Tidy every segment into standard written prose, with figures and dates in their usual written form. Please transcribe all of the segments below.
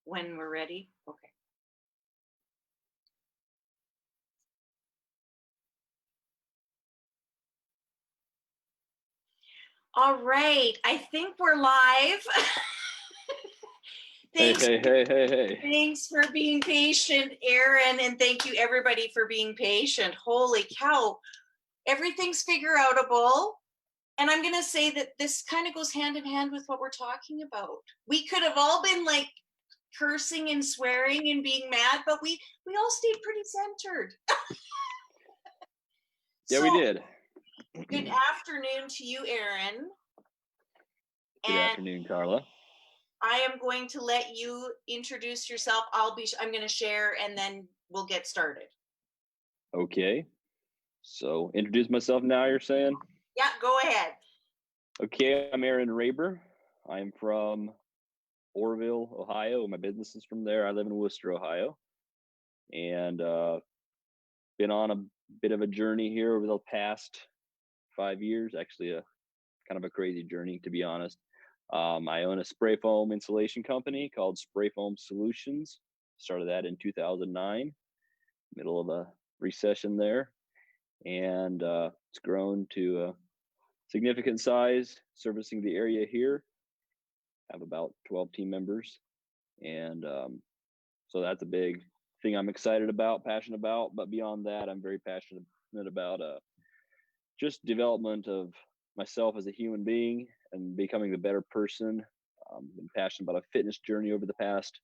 when we're ready. Okay. All right. I think we're live. Thanks for being patient, Aaron, and thank you everybody for being patient. Holy cow. Everything's figure outable. And I'm going to say that this kind of goes hand in hand with what we're talking about. We could have all been like cursing and swearing and being mad, but we all stayed pretty centered. Yeah, so, we did. Good afternoon to you, Aaron. Good afternoon, Carla. I am going to let you introduce yourself. I'm going to share and then we'll get started. Okay. So introduce myself now, you're saying? Yeah, go ahead. Okay, I'm Aaron Raber. I'm from Orrville, Ohio. My business is from there. I live in Worcester, Ohio. And been on a bit of a journey here over the past 5 years. Actually, a kind of a crazy journey, to be honest. I own a spray foam insulation company called Spray Foam Solutions. Started that in 2009, middle of a recession there. And it's grown to a significant size, servicing the area here. Have about 12 team members. And so that's a big thing I'm excited about, passionate about. But beyond that, I'm very passionate about just development of myself as a human being and becoming a better person. Been passionate about a fitness journey over the past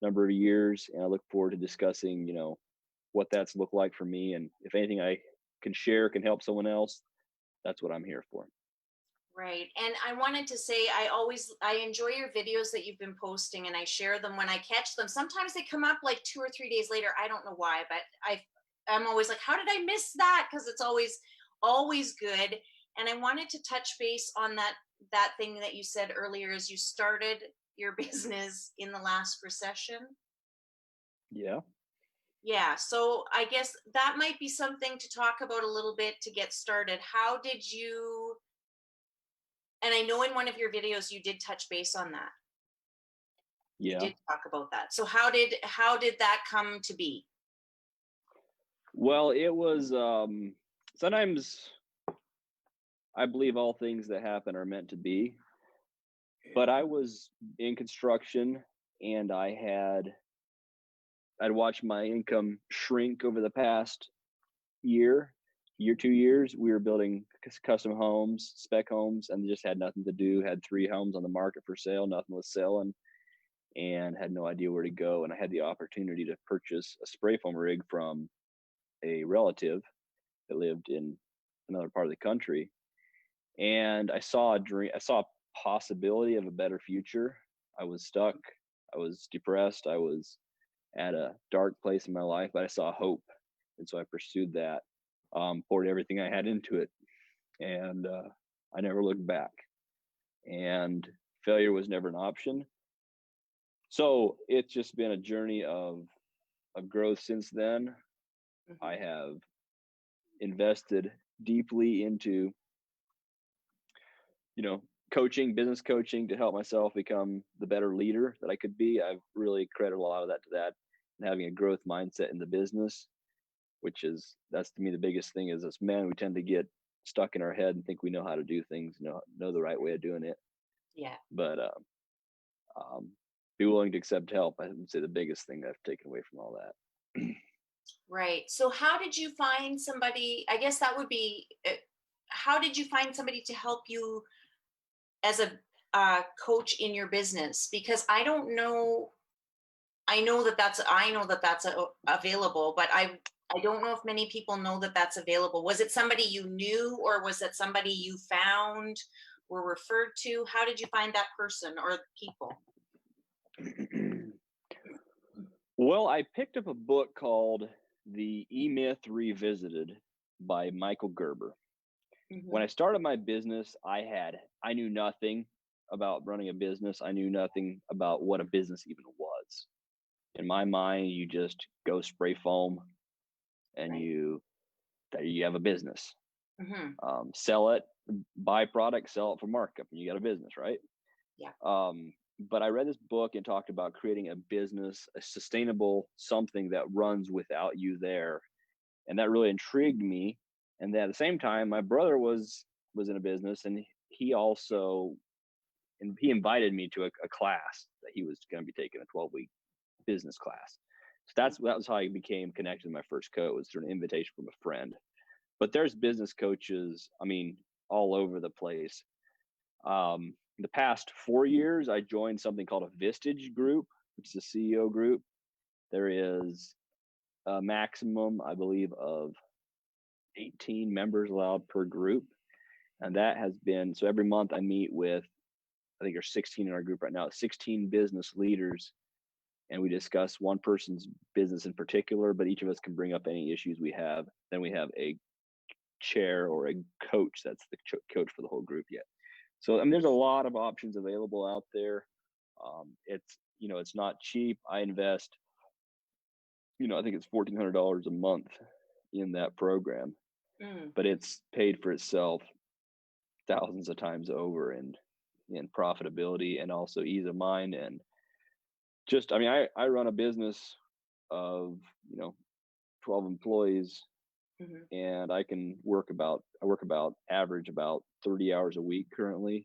number of years, and I look forward to discussing, what that's looked like for me, and if anything I can share can help someone else, that's what I'm here for. Right. And I wanted to say, I enjoy your videos that you've been posting, and I share them when I catch them. Sometimes they come up like 2 or 3 days later. I don't know why, but I'm always like, how did I miss that? Because it's always good. And I wanted to touch base on that thing that you said earlier, as you started your business in the last recession. Yeah. So I guess that might be something to talk about a little bit to get started. How did you, and I know in one of your videos you did touch base on that. Yeah. You did talk about that. So how did that come to be? Well, it was sometimes I believe all things that happen are meant to be. But I was in construction, and I'd watched my income shrink over the past year, 2 years. We were building custom homes, spec homes, and just had nothing to do. Had 3 homes on the market for sale, nothing was selling, and had no idea where to go. And I had the opportunity to purchase a spray foam rig from a relative that lived in another part of the country. And I saw a possibility of a better future. I was stuck. I was depressed. I was at a dark place in my life, but I saw hope. And so I pursued that, poured everything I had into it. And I never looked back. And failure was never an option. So it's just been a journey of growth since then. Mm-hmm. I have invested deeply into business coaching to help myself become the better leader that I could be. I've really credited a lot of that to that, and having a growth mindset in the business, that's to me the biggest thing. Is as men, we tend to get stuck in our head and think we know how to do things, know the right way of doing it. Yeah. But be willing to accept help. I would say the biggest thing I've taken away from all that. Right. So how did you find somebody? I guess that would be, how did you find somebody to help you as a coach in your business? Because I don't know. I know that that's available, but I don't know if many people know that that's available. Was it somebody you knew, or was it somebody you found or referred to? How did you find that person or people? Well, I picked up a book called The E-Myth Revisited by Michael Gerber. Mm-hmm. When I started my business, I knew nothing about running a business. I knew nothing about what a business even was. In my mind, you just go spray foam and right. you have a business. Mm-hmm. Sell it, buy product, sell it for markup, and you got a business, right? Yeah. but I read this book and talked about creating a business, a sustainable something that runs without you there. And that really intrigued me. And then at the same time, my brother was in a business, and he also, and he invited me to a class that he was going to be taking, a 12-week business class. So that was how I became connected to my first coach, was through an invitation from a friend. But there's business coaches, I mean, all over the place. The past 4 years, I joined something called a Vistage group, which is a CEO group. There is a maximum, I believe, of 18 members allowed per group. And that has been, so every month I meet with, I think there's 16 in our group right now, 16 business leaders. And we discuss one person's business in particular, but each of us can bring up any issues we have. Then we have a chair or a coach that's the coach for the whole group yet. So I mean, there's a lot of options available out there. It's, it's not cheap. I invest, I think it's $1,400 a month in that program, but it's paid for itself thousands of times over in profitability and also ease of mind. And just, I mean, I run a business of, 12 employees, and I work about average about 30 hours a week currently.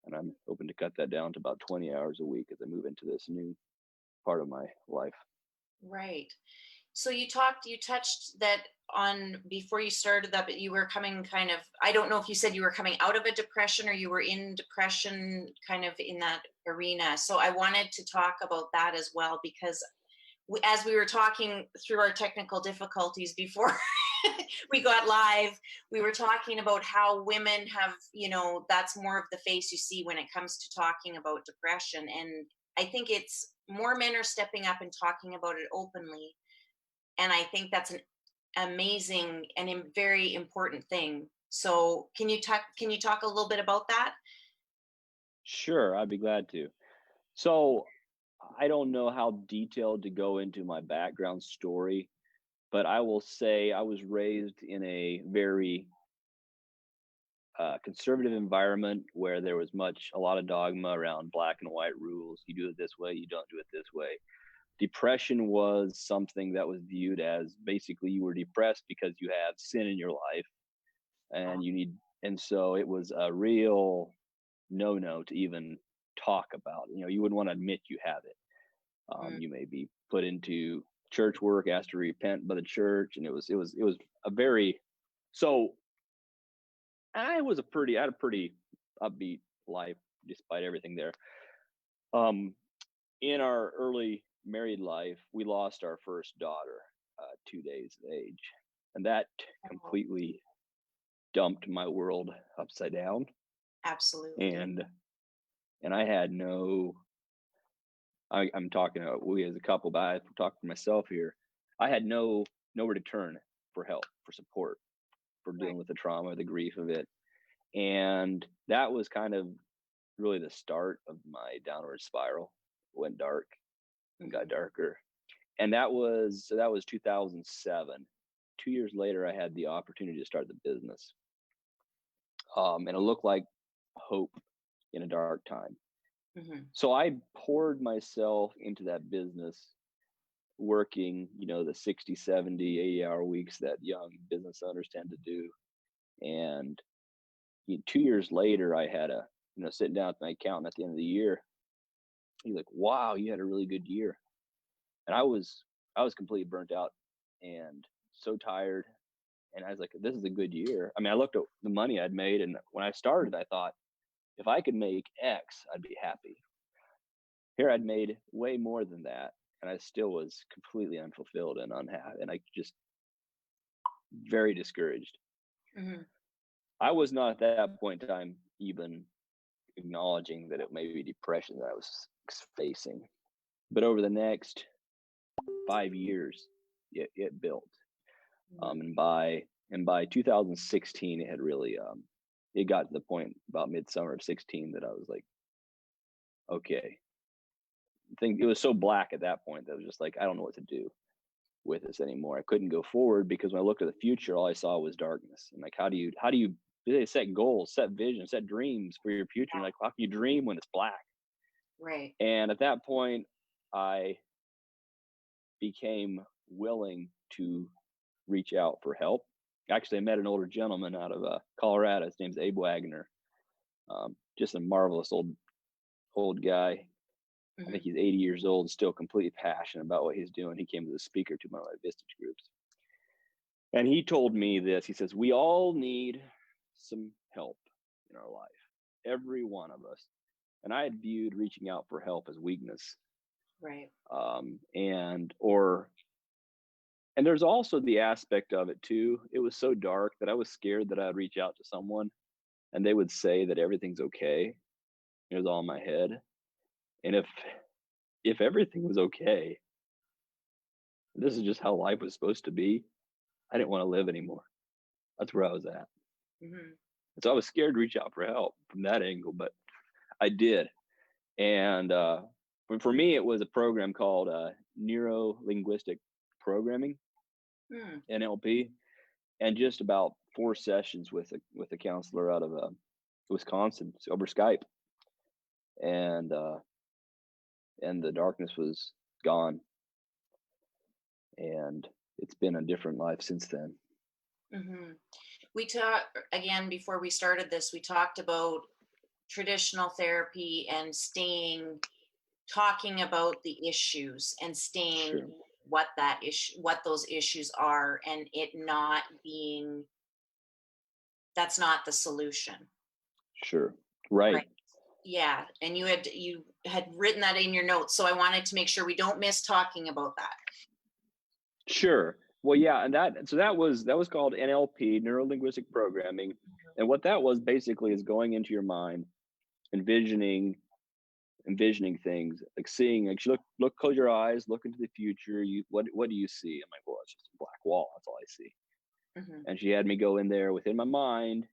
And I'm hoping to cut that down to about 20 hours a week as I move into this new part of my life. Right. So you touched that on before you started that, but you were coming kind of, I don't know if you said you were coming out of a depression or you were in depression kind of in that arena. So I wanted to talk about that as well, because as we were talking through our technical difficulties before we got live, we were talking about how women have, that's more of the face you see when it comes to talking about depression. And I think it's more men are stepping up and talking about it openly. And I think that's an amazing and very important thing. So can you talk a little bit about that? Sure, I'd be glad to. So I don't know how detailed to go into my background story, but I will say I was raised in a very conservative environment where there was a lot of dogma around black and white rules. You do it this way, you don't do it this way. Depression was something that was viewed as basically you were depressed because you have sin in your life and and so it was a real no to even talk about. You wouldn't want to admit you have it. You may be put into church work, asked to repent by the church, and it was a very, so I had a pretty upbeat life despite everything there. In our early married life, we lost our first daughter, 2 days of age, and that completely dumped my world upside down. Absolutely. And I had I'm talking about we as a couple, but I talk for myself here. I had nowhere to turn for help, for support, for dealing with the trauma, the grief of it. And that was kind of really the start of my downward spiral. It went dark and got darker. And that was 2007. 2 years later, I had the opportunity to start the business. And it looked like hope in a dark time. So I poured myself into that business, working, the 60, 70, 80-hour weeks that young business owners tend to do. And 2 years later, I had sitting down with my accountant at the end of the year. He's like, "Wow, you had a really good year." And I was completely burnt out and so tired. And I was like, "This is a good year." I mean, I looked at the money I'd made, and when I started, I thought, if I could make X, I'd be happy. Here I'd made way more than that, and I still was completely unfulfilled and unhappy, and I just very discouraged. I was not at that point in time even acknowledging that it may be depression that I was facing. But over the next 5 years, it built. And by 2016, it had really it got to the point about midsummer of 16 that I was like, okay. I think it was so black at that point that I was just like, I don't know what to do with this anymore. I couldn't go forward because when I looked at the future, all I saw was darkness. And like, how do you they set goals, set visions, set dreams for your future? And like, how can you dream when it's black? Right. And at that point, I became willing to reach out for help. Actually, I met an older gentleman out of Colorado. His name's Abe Wagner. Just a marvelous old guy. I think Hmm. he's 80 years old, still completely passionate about what he's doing. He came as a speaker to one of my Vistage groups. And he told me this. He says, we all need some help in our life, every one of us. And I had viewed reaching out for help as weakness. Right. And there's also the aspect of it too. It was so dark that I was scared that I'd reach out to someone and they would say that everything's okay. It was all in my head. And if everything was okay, this is just how life was supposed to be, I didn't want to live anymore. That's where I was at. Hmm. So I was scared to reach out for help from that angle, but I did. And for me, it was a program called Neuro-Linguistic Programming, Hmm. NLP, and just about 4 sessions with a counselor out of Wisconsin over Skype, and the darkness was gone, and it's been a different life since then. Hmm. We talked again before we started this. We talked about traditional therapy and talking about the issues and staying Sure, what those issues are, and it not being that's not the solution. sure, right. Right. Yeah, and you had written that in your notes, so I wanted to make sure we don't miss talking about that. Sure. Well, yeah, and that was called NLP, Neuro Linguistic Programming, and what that was basically is going into your mind, envisioning things, like seeing, like, look, close your eyes, look into the future. What do you see? I'm like, well, it's just a black wall. That's all I see. Hmm. And she had me go in there within my mind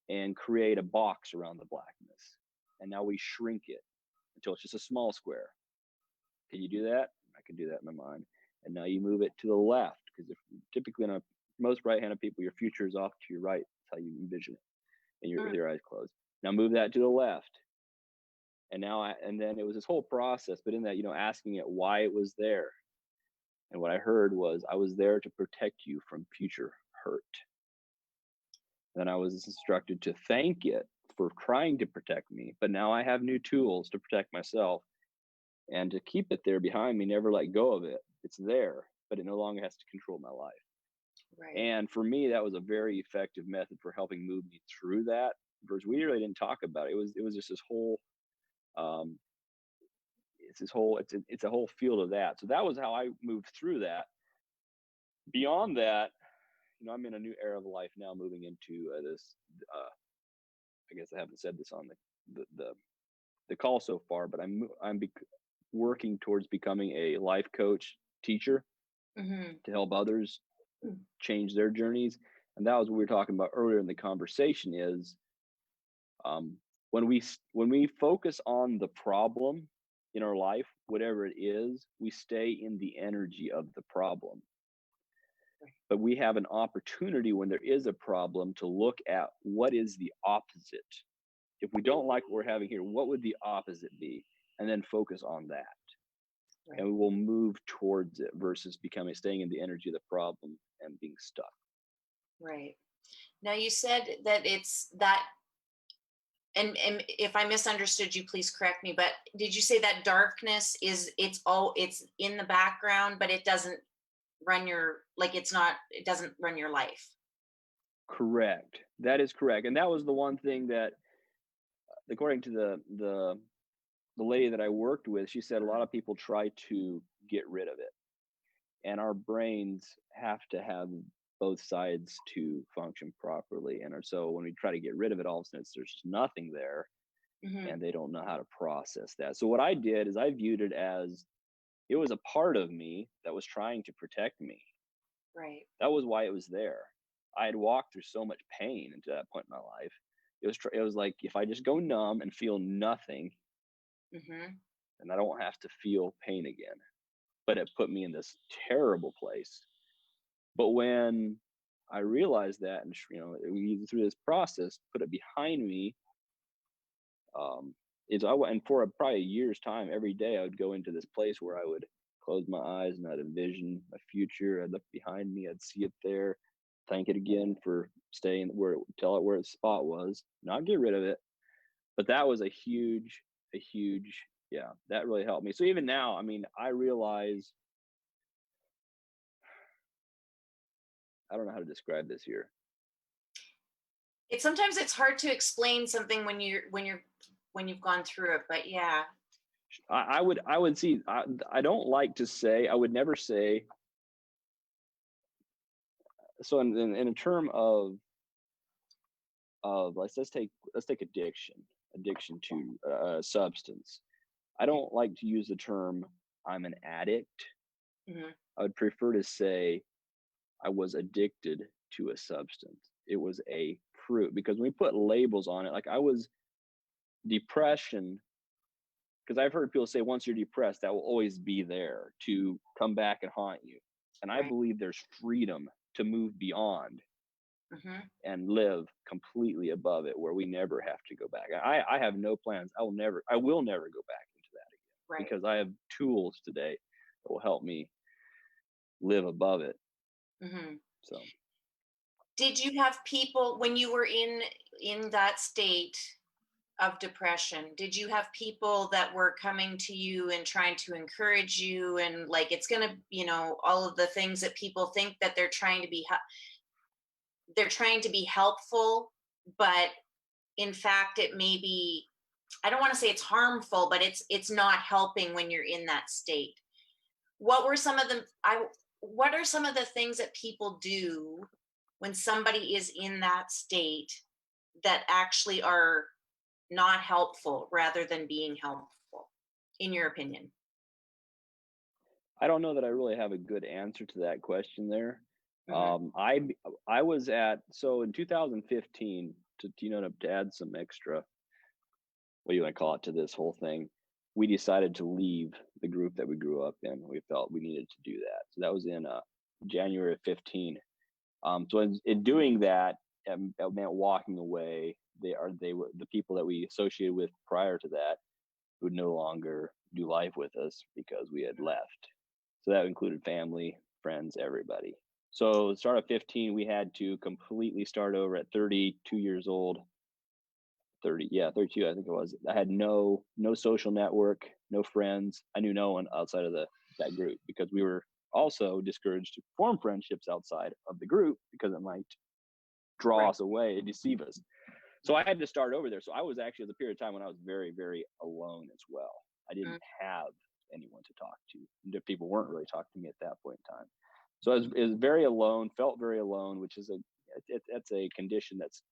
and create a box around the blackness, and now we shrink it until it's just a small square. Can you do that? I can do that in my mind. And now you move it to the left, because if typically in most right-handed people, your future is off to your right. That's how you envision it, and you're with your eyes closed. Now move that to the left, and then it was this whole process. But in that, asking it why it was there, and what I heard was, I was there to protect you from future hurt. Then I was instructed to thank it for trying to protect me, but now I have new tools to protect myself, and to keep it there behind me, never let go of it. It's there, but it no longer has to control my life. Right. And for me, that was a very effective method for helping move me through that. Because we really didn't talk about it. It was just this whole um, it's a whole field of that. So that was how I moved through that. Beyond that, I'm in a new era of life now, moving into this. I guess I haven't said this on the call so far, but working towards becoming a life coach teacher Hmm. to help others change their journeys. And that was what we were talking about earlier in the conversation. Is um, when we focus on the problem in our life, whatever it is, we stay in the energy of the problem. But we have an opportunity when there is a problem to look at what is the opposite. If we don't like what we're having here, what would the opposite be? And then focus on that. And we Right. will move towards it versus staying in the energy of the problem and being stuck. Right. Now you said that it's that, and if I misunderstood you, please correct me, but did you say that darkness it's in the background, but it doesn't it doesn't run your life? Correct. That is correct. And that was the one thing that, according to the lady that I worked with, she said a lot of people try to get rid of it. And our brains have to have both sides to function properly. And so when we try to get rid of it, all of a sudden there's just nothing there, Hmm. and they don't know how to process that. So what I did is I viewed it as, it was a part of me that was trying to protect me. Right. That was why it was there. I had walked through so much pain into that point in my life. It was like, if I just go numb and feel nothing, Hmm. then I don't have to feel pain again. But it put me in this terrible place. But when I realized that, and we through this process, put it behind me, um, is I went, and for probably a year's time, every day I would go into this place where I would close my eyes and I'd envision my future. I'd look behind me, I'd see it there, thank it again for staying where, tell it where its spot was, not get rid of it. But that was a huge, yeah, that really helped me. So even now, I mean, I realize, I don't know how to describe this here. Sometimes it's hard to explain something when you've gone through it, but yeah. I would see, I don't like to say, I would never say, so in a term of let's take addiction to a substance. I don't like to use the term I'm an addict. Mhm. I would prefer to say I was addicted to a substance. It was a fruit, because when we put labels on it, like I was depression, because I've heard people say once you're depressed, that will always be there to come back and haunt you. And I Right. believe there's freedom to move beyond Mhm. and live completely above it, where we never have to go back. I have no plans. I will never go back into that again, Right. because I have tools today that will help me live above it. Mhm. So Did you have people when you were in that state of depression? Did you have people that were coming to you and trying to encourage you, and like it's going to, all of the things that people think that they're trying to be helpful, but in fact it may be, I don't want to say it's harmful, but it's not helping when you're in that state. What were some of the I what are some of the things that people do when somebody is in that state that actually are not helpful rather than being helpful, in your opinion? I don't know that I really have a good answer to that question there. Hmm. I was at, so in 2015, to add some extra, what do you want to call it, to this whole thing, we decided to leave the group that we grew up in. We felt we needed to do that. So that was in January of 15. So in doing that, it meant walking away. They were the people that we associated with prior to that would no longer do life with us because we had left. So that included family, friends, everybody. So the start of 15, we had to completely start over at 32 years old. 30, yeah, 32, I think it was. I had no social network, no friends. I knew no one outside of that group, because we were also discouraged to form friendships outside of the group because it might draw Right. us away and deceive us. So I had to start over there. So I was actually, at a period of time when I was very, very alone as well. I didn't Mm. have anyone to talk to. The people weren't really talking to me at that point in time. So I was very alone, felt very alone, which is that's a condition that's,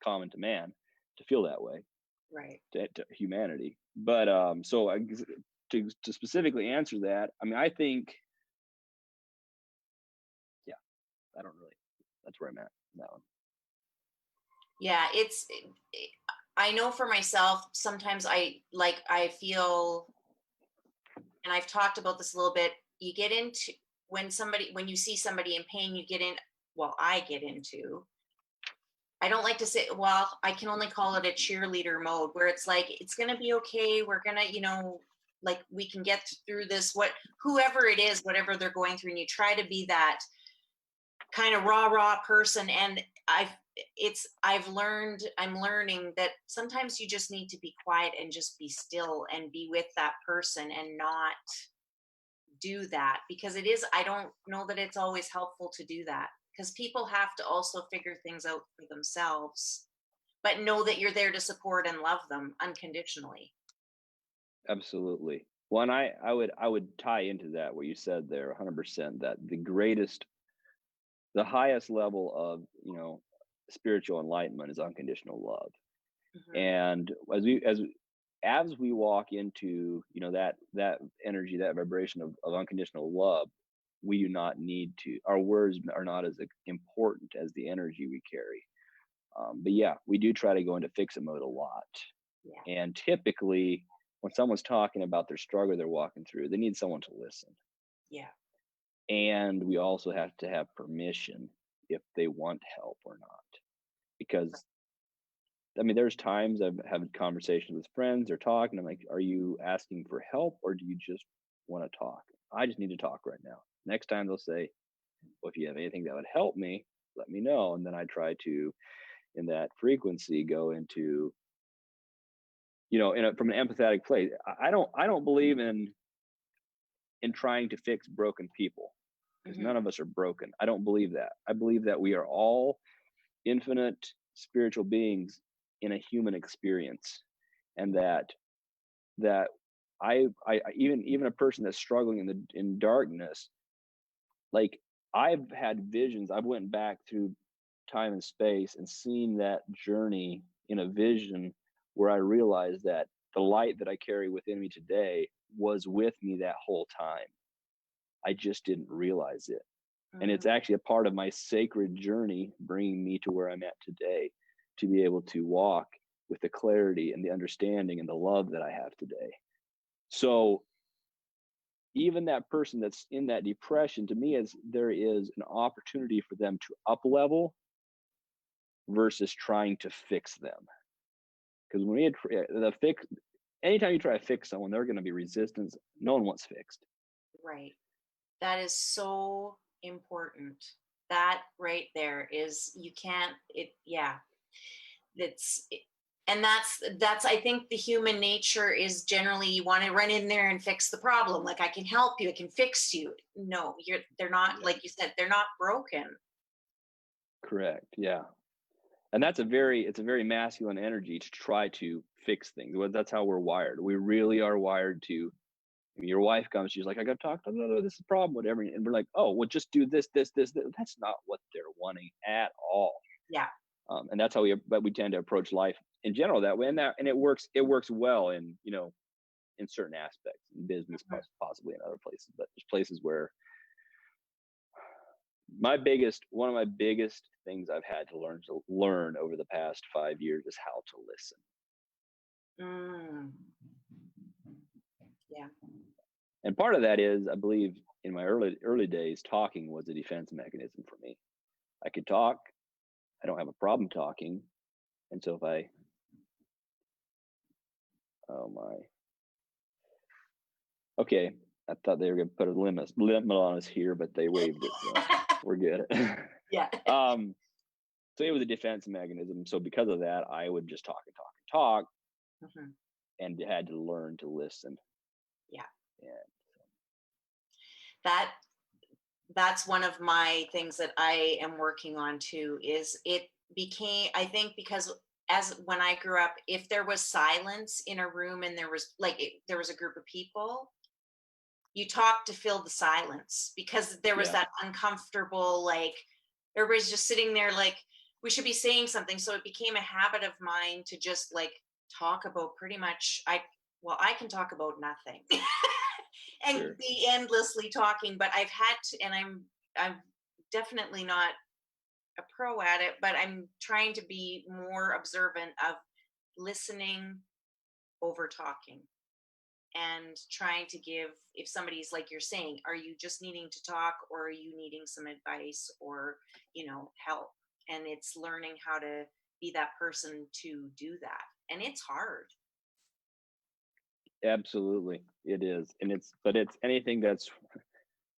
common to man, to feel that way, Right. to humanity. But to specifically answer that, I mean, I think, yeah, I don't really. That's where I'm at. That one. Yeah, I know for myself, sometimes I feel, and I've talked about this a little bit, you get into, when you see somebody in pain, you get in, well, I get into, I don't like to say, well, I can only call it a cheerleader mode, where it's like, it's going to be okay. We're going to, like we can get through this, whoever it is, whatever they're going through. And you try to be that kind of rah person. And I'm learning that sometimes you just need to be quiet and just be still and be with that person and not do that, because I don't know that it's always helpful to do that, because people have to also figure things out for themselves, but know that you're there to support and love them unconditionally. Absolutely. Well, and I would tie into that what you said there 100%, that the highest level of, spiritual enlightenment is unconditional love. Hmm. And as we walk into, that energy, that vibration of unconditional love, we do not need to, our words are not as important as the energy we carry. But yeah, we do try to go into fix it mode a lot. Yeah. And typically, when someone's talking about their struggle they're walking through, they need someone to listen. Yeah. And we also have to have permission if they want help or not. Because I mean, there's times I've had conversations with friends or talk, and I'm like, are you asking for help or do you just want to talk? I just need to talk right now. Next time they'll say, well, if you have anything that would help me, let me know. And then I try to, in that frequency, go into, from an empathetic place. I don't believe in trying to fix broken people, because Mhm. none of us are broken. I don't believe that. I believe that we are all infinite spiritual beings in a human experience, and that I even a person that's struggling in darkness, like, I've had visions. I've went back through time and space and seen that journey in a vision, where I realized that the light that I carry within me today was with me that whole time. I just didn't realize it. And it's Mhm. actually a part of my sacred journey bringing me to where I'm at today, to be able to walk with the clarity and the understanding and the love that I have today. So even that person that's in that depression, to me, is there is an opportunity for them to up level versus trying to fix them. Because when we had the fix, anytime you try to fix someone, they're going to be resistance. No one wants fixed. Right. That is so important. That right there is, you can't it yeah. That's it- and that's I think the human nature is generally you want to run in there and fix the problem. Like, I can help you, I can fix you. No, they're not, Yeah, like you said, they're not broken. correct. Yeah. And it's a very masculine energy to try to fix things. Well, that's how we're wired. We really are wired to. I mean, your wife comes, she's like, I got to talk to no, this is a problem, whatever. And we're like, oh, well, just do this. That's not what they're wanting at all. Yeah. And that's how but we tend to approach life in general that way. And it works well in, in certain aspects in business, Mhm. possibly in other places, but there's places where one of my biggest things I've had to learn over the past 5 years is how to listen. Mm. Yeah. And part of that is, I believe, in my early days, talking was a defense mechanism for me. I could talk. I don't have a problem talking. And so if I, oh my, okay, I thought they were going to put a limit on us here, but they waived it, so we're good. Yeah. um, so it was a defense mechanism. So because of that, I would just talk and talk and talk, Mhm. and had to learn to listen. Yeah. And That that's one of my things that I am working on too, is it became, I think, because as when I grew up, if there was silence in a room and there was there was a group of people, you talked to fill the silence, because there was yeah, that uncomfortable, like, everybody's just sitting there, like, we should be saying something. So it became a habit of mine to just, like, talk about pretty much, I can talk about nothing and sure. be endlessly talking, but I've had to, and I'm definitely not a pro at it, but I'm trying to be more observant of listening over talking, and trying to give, if somebody's, like you're saying, are you just needing to talk, or are you needing some advice, or help? And it's learning how to be that person to do that, and it's hard. Absolutely, it is, and it's anything that's.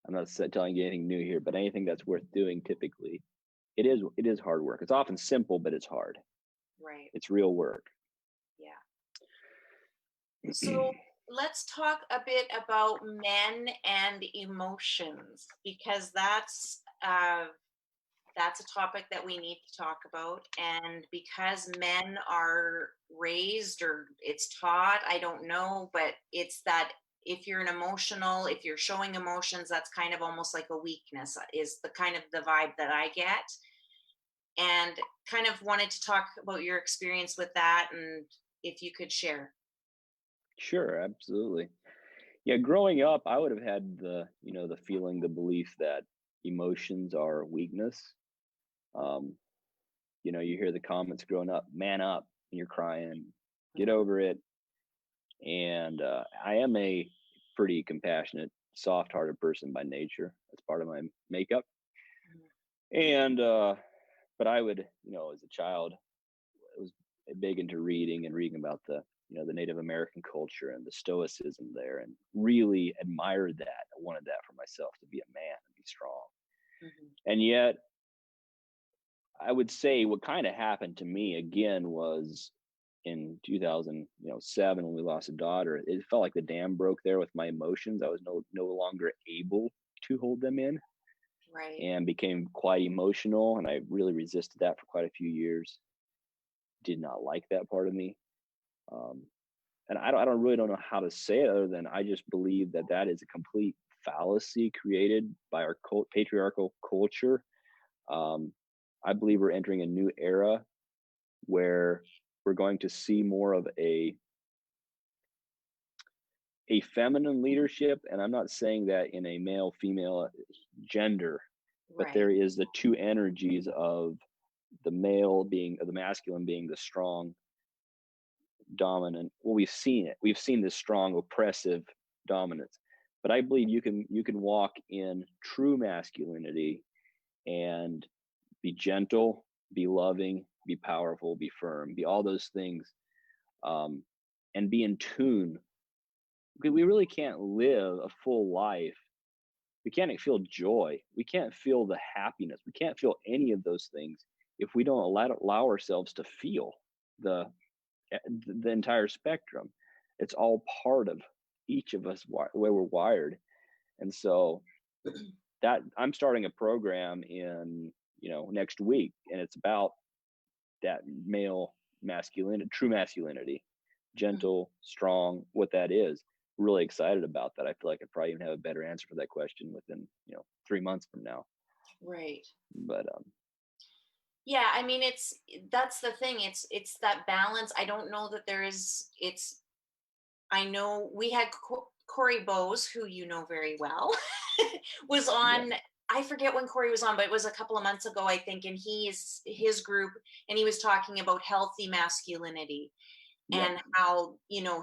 I'm not telling you anything new here, but anything that's worth doing, typically, it is hard work. It's often simple, but it's hard. Right. It's real work. Yeah. So let's talk a bit about men and emotions, because that's a topic that we need to talk about. And because men are raised, or it's taught, I don't know, but it's that if you're showing emotions, that's kind of almost like a weakness, is the kind of the vibe that I get. And kind of wanted to talk about your experience with that, and if you could share. Sure, absolutely. Yeah, growing up, I would have had the feeling, the belief that emotions are weakness. Um, you hear the comments growing up, man up, and you're crying, get Mhm. over it. And I am a pretty compassionate, soft-hearted person by nature. That's part of my makeup. And but I would, as a child, it was big into reading and reading about the, the Native American culture and the stoicism there, and really admired that. I wanted that for myself, to be a man and be strong. And yet, I would say what kind of happened to me again was in 2007 when we lost a daughter. It felt like the dam broke there with my emotions. I was no longer able to hold them in, Right. and became quite emotional. And I really resisted that for quite a few years. Did not like that part of me. And I really don't know how to say it other than I just believe that that is a complete fallacy created by our patriarchal culture. I believe we're entering a new era where we're going to see more of a feminine leadership. And I'm not saying that in a male female gender, but Right. there is the two energies of the masculine being the strong, dominant. Well, we've seen it. We've seen this strong, oppressive dominance. But I believe you can walk in true masculinity and be gentle, be loving, be powerful, be firm, be all those things, and be in tune. Because we really can't live a full life. We can't feel joy. We can't feel the happiness. We can't feel any of those things if we don't allow ourselves to feel the entire spectrum. It's all part of each of us, the way we're wired. And so that I'm starting a program in next week, and it's about that male masculinity, true masculinity, gentle, strong, what that is. Really excited about that. I feel like I probably even have a better answer for that question within 3 months from now. Right. But Yeah, I mean, that's the thing. It's that balance. I don't know that there is. I know we had Corey Bose, who you know very well, was yeah, on. I forget when Corey was on, but it was a couple of months ago, I think. And his group, and he was talking about healthy masculinity yeah, and how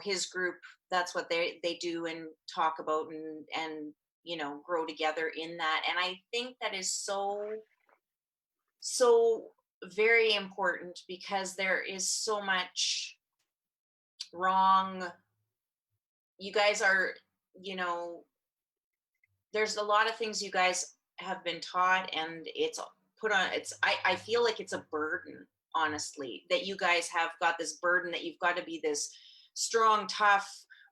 his group, that's what they do and talk about and grow together in that. And I think that is so very important because there is so much wrong. You guys are, you know, there's a lot of things you guys have been taught, and it's put on. I feel like it's a burden, honestly, that you guys have got this burden that you've got to be this strong, tough,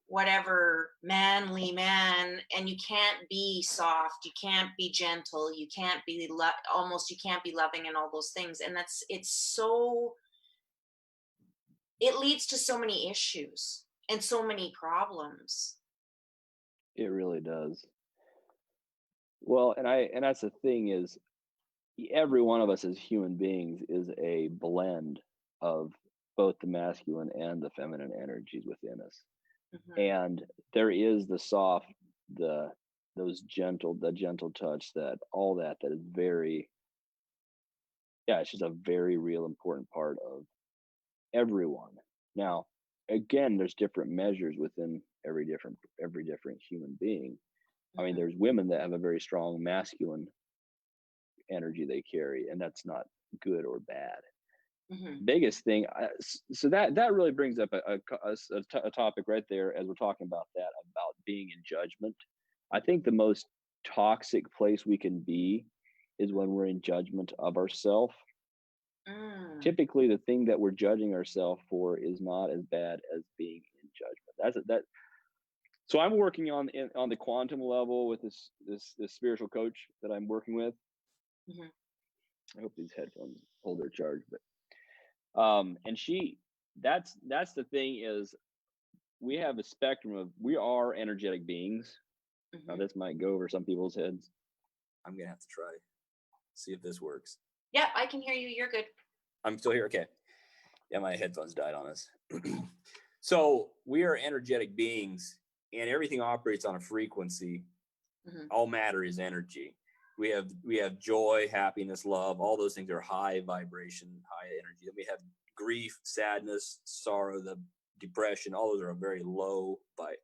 whatever, manly man, and you can't be soft, you can't be gentle, you can't be almost, you can't be loving, and all those things. And it leads to so many issues and so many problems. it really does. Well, and that's the thing is, every one of us as human beings is a blend of both the masculine and the feminine energies within us. Mhm. And there is the soft, the the gentle touch, that all that is very, yeah, it's just a very real important part of everyone. Now, again, there's different measures within every different human being. I mean, Mhm. there's women that have a very strong masculine energy they carry, and that's not good or bad. Mhm. Biggest thing, so that really brings up a topic right there, as we're talking about that, about being in judgment. I think the most toxic place we can be is when we're in judgment of ourselves. Mm. Typically the thing that we're judging ourselves for is not as bad as being in judgment. That So I'm working on the quantum level with this spiritual coach that I'm working with. Mhm. I hope these headphones hold their charge. But and that's the thing is, we have a spectrum of, we are energetic beings. Now Mhm. this might go over some people's heads. I'm gonna have to try. See if this works. Yeah, I can hear you. You're good. I'm still here. Okay. Yeah, my headphones died on us. So we are energetic beings, and everything operates on a frequency. Mhm. All matter is energy. We have joy, happiness, love. All those things are high vibration, high energy. Then we have grief, sadness, sorrow, the depression. All those are a very low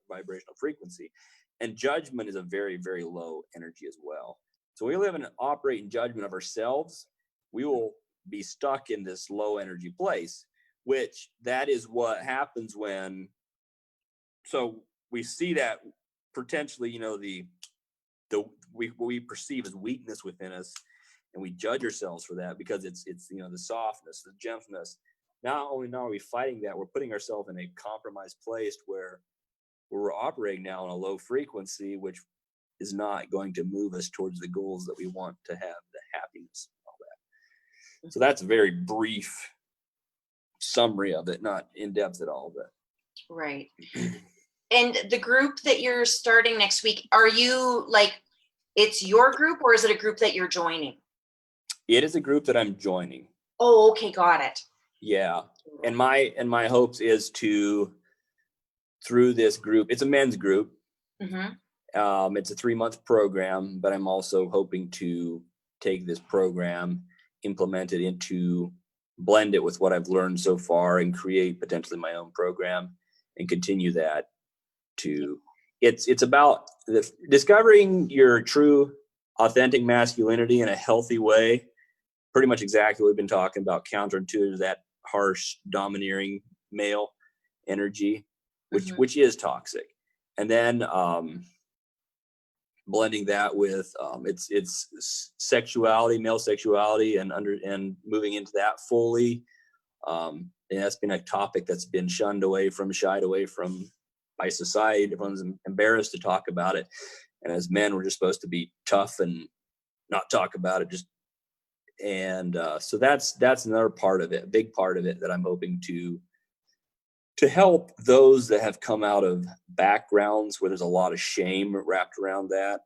vibrational frequency. And judgment is a very, very low energy as well. So we live and operate in judgment of ourselves. We will be stuck in this low energy place. which that is what happens when, so we see that potentially, you know, what we perceive as weakness within us, and we judge ourselves for that because it's you know, the softness, the gentleness. Not only now are we fighting that, we're putting ourselves in a compromised place where we're operating now on a low frequency, which is not going to move us towards the goals that we want to have, the happiness, all that. So that's a very brief summary of it, not in depth at all, but Right. And the group that you're starting next week, are you like, it's your group, or is it a group that you're joining? it is a group that I'm joining. Oh, okay, got it. Yeah. And my hopes is to, through this group, it's a men's group. Mm-hmm. It's a 3-month program, but I'm also hoping to take this program, implement it into, blend it with what I've learned so far, and create potentially my own program and continue that to, it's about discovering your true authentic masculinity in a healthy way. Pretty much exactly what we've been talking about, counterintuitive to that harsh, domineering male energy, which is toxic. And then blending that with its sexuality, male sexuality, and moving into that fully. And that's been a topic that's been shied away from by society. Everyone's embarrassed to talk about it. And as men, we're just supposed to be tough and not talk about it. So that's another part of it, a big part of it, that I'm hoping to help those that have come out of backgrounds where there's a lot of shame wrapped around that,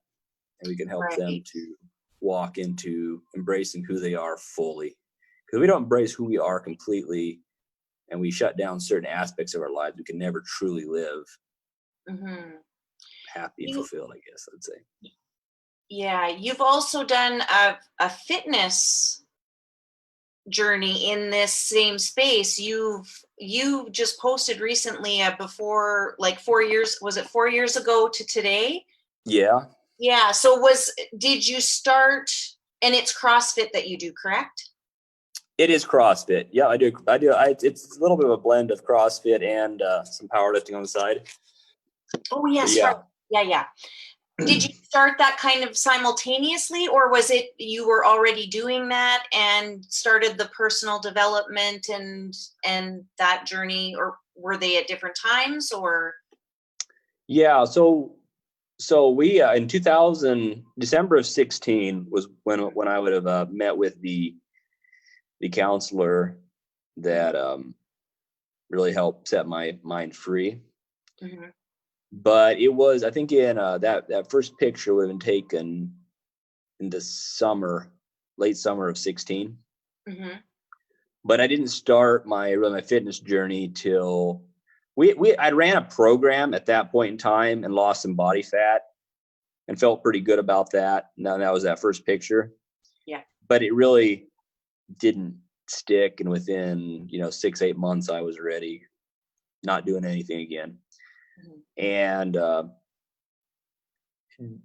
and we can help them to walk into embracing who they are fully. Because we don't embrace who we are completely, and we shut down certain aspects of our lives, we can never truly live happy and fulfilled, I guess I'd say. Yeah, you've also done a fitness journey in this same space. You just posted recently before, like 4 years, was it 4 years ago to today? Yeah. So did you start, and it's CrossFit that you do, correct? It is CrossFit. Yeah, I do. It's a little bit of a blend of CrossFit and some powerlifting on the side. Oh yes, yeah. Right. Yeah. Did you start that kind of simultaneously, or was it you were already doing that and started the personal development and that journey, or were they at different times, or? Yeah. So we in December of 2016 was when I would have met with the counselor that really helped set my mind free. Mm-hmm. But it was, I think, in that first picture would have been taken in the late summer of 2016. Mm-hmm. But I didn't start my fitness journey till I ran a program at that point in time and lost some body fat and felt pretty good about that. Now that was that first picture. Yeah. But it really didn't stick, and within 6-8 months I was ready, not doing anything again. And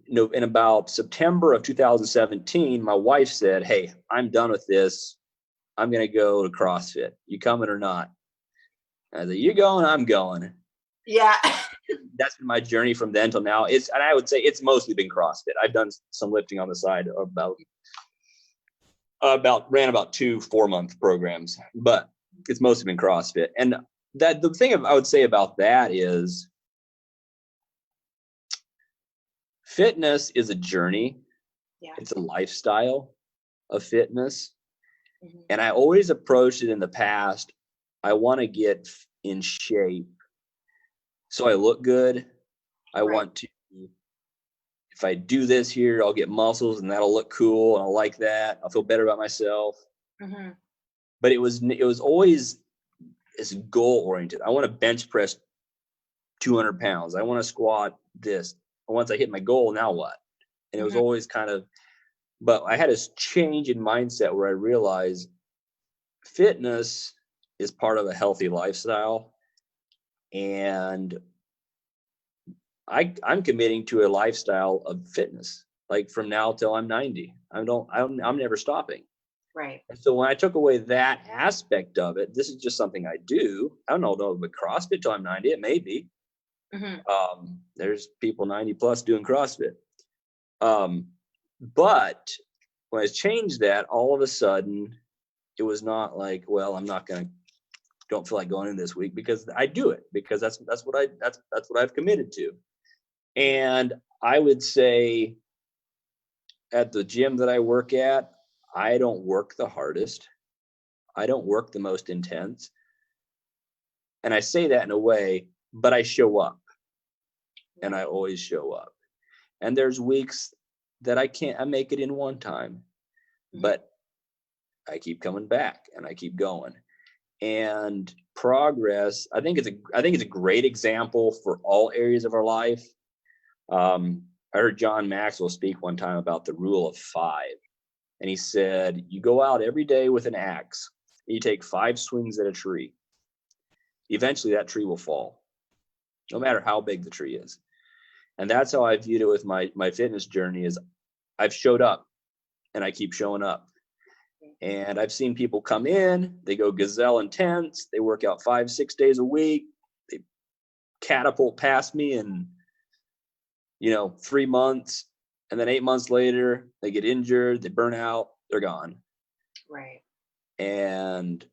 in about September of 2017, my wife said, "Hey, I'm done with this. I'm going to go to CrossFit. You coming or not?" And I said, "You going? I'm going." Yeah. That's been my journey from then till now. And I would say it's mostly been CrossFit. I've done some lifting on the side, ran about 2 4-month programs, but it's mostly been CrossFit. And that the thing I would say about that is, fitness is a journey. Yeah. It's a lifestyle of fitness. Mm-hmm. And I always approached it in the past, I want to get in shape so I look good. I want to, if I do this here, I'll get muscles and that'll look cool, and I'll like that. I'll feel better about myself. Mm-hmm. But it was always this goal oriented. I want to bench press 200 pounds. I want to squat this. Once I hit my goal, now what? And it was always kind of, but I had this change in mindset where I realized fitness is part of a healthy lifestyle. And I'm committing to a lifestyle of fitness, like from now till I'm 90. I'm never stopping. Right. And so when I took away that aspect of it, this is just something I do. I don't know about CrossFit till I'm 90. It may be. There's people 90 plus doing CrossFit. But when I changed that, all of a sudden it was not like, well, don't feel like going in this week, because I do it, because that's what I've committed to. And I would say at the gym that I work at, I don't work the hardest. I don't work the most intense. And I say that in a way, but I show up, and I always show up. And there's weeks that I make it in one time, but I keep coming back and I keep going. And progress, I think it's a great example for all areas of our life. I heard John Maxwell speak one time about the rule of 5. And he said, you go out every day with an axe, and you take 5 swings at a tree. Eventually that tree will fall, no matter how big the tree is. And that's how I viewed it with my fitness journey. Is I've showed up and I keep showing up. And I've seen people come in, they go gazelle intense, they work out 5-6 days a week, they catapult past me in 3 months, and then 8 months later they get injured, they burn out, they're gone. Right. And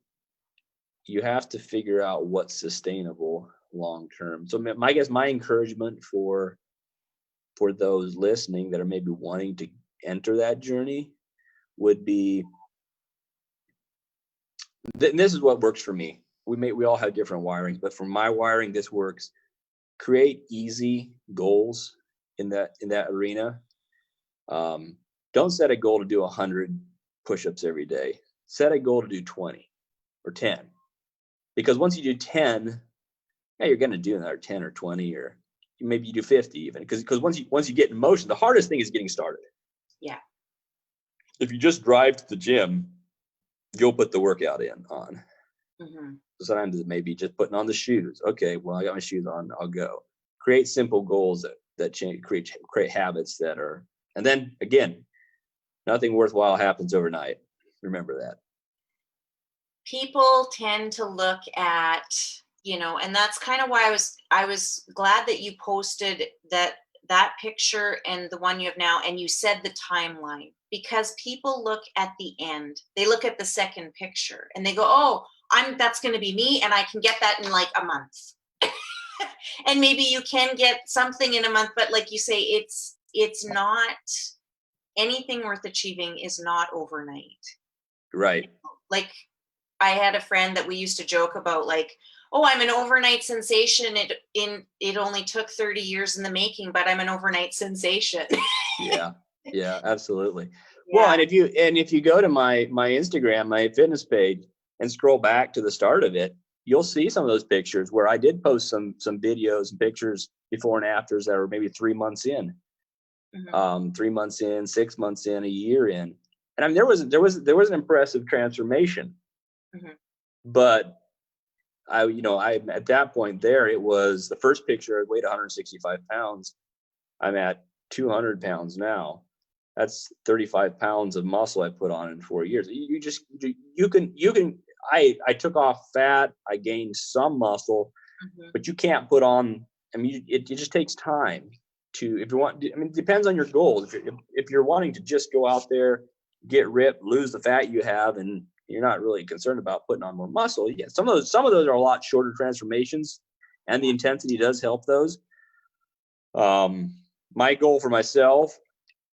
you have to figure out what's sustainable long term. So my encouragement for those listening that are maybe wanting to enter that journey would be, and this is what works for me. We all have different wirings, but for my wiring, this works. Create easy goals in that arena. Don't set a goal to do 100 push-ups every day. Set a goal to do 20 or 10, because once you do 10, you're going to do another 10 or 20, or maybe you do 50 even, because once you get in motion, the hardest thing is getting started. Yeah. If you just drive to the gym, you'll put the workout on. Sometimes it may be just putting on the shoes. Okay, well, I got my shoes on, I'll go. Create simple goals that change, create habits that are, and then again, nothing worthwhile happens overnight. Remember that. People tend to look at, and that's kind of why I was glad that you posted that picture and the one you have now, and you said the timeline, because people look at the end. They look at the second picture and they go, oh, that's going to be me, and I can get that in like a month. And maybe you can get something in a month, but like you say, it's not, anything worth achieving is not overnight. Right. Like, I had a friend that we used to joke about, like, oh, I'm an overnight sensation. It only took 30 years in the making, but I'm an overnight sensation. Yeah, absolutely. Yeah. Well, and if you go to my Instagram, my fitness page, and scroll back to the start of it, you'll see some of those pictures where I did post some videos and pictures before and afters that were maybe 3 months in, 3 months in, 6 months in, a year in. And I mean, there was an impressive transformation, but I at that point there, it was the first picture, I weighed 165 pounds. I'm at 200 pounds now. That's 35 pounds of muscle I put on in 4 years. You can, I took off fat, I gained some muscle, but you can't put on, I mean, it just takes time to, if you want, I mean, it depends on your goals. If you're wanting to just go out there, get ripped, lose the fat you have, and you're not really concerned about putting on more muscle. Yeah, some of those are a lot shorter transformations, and the intensity does help those. My goal for myself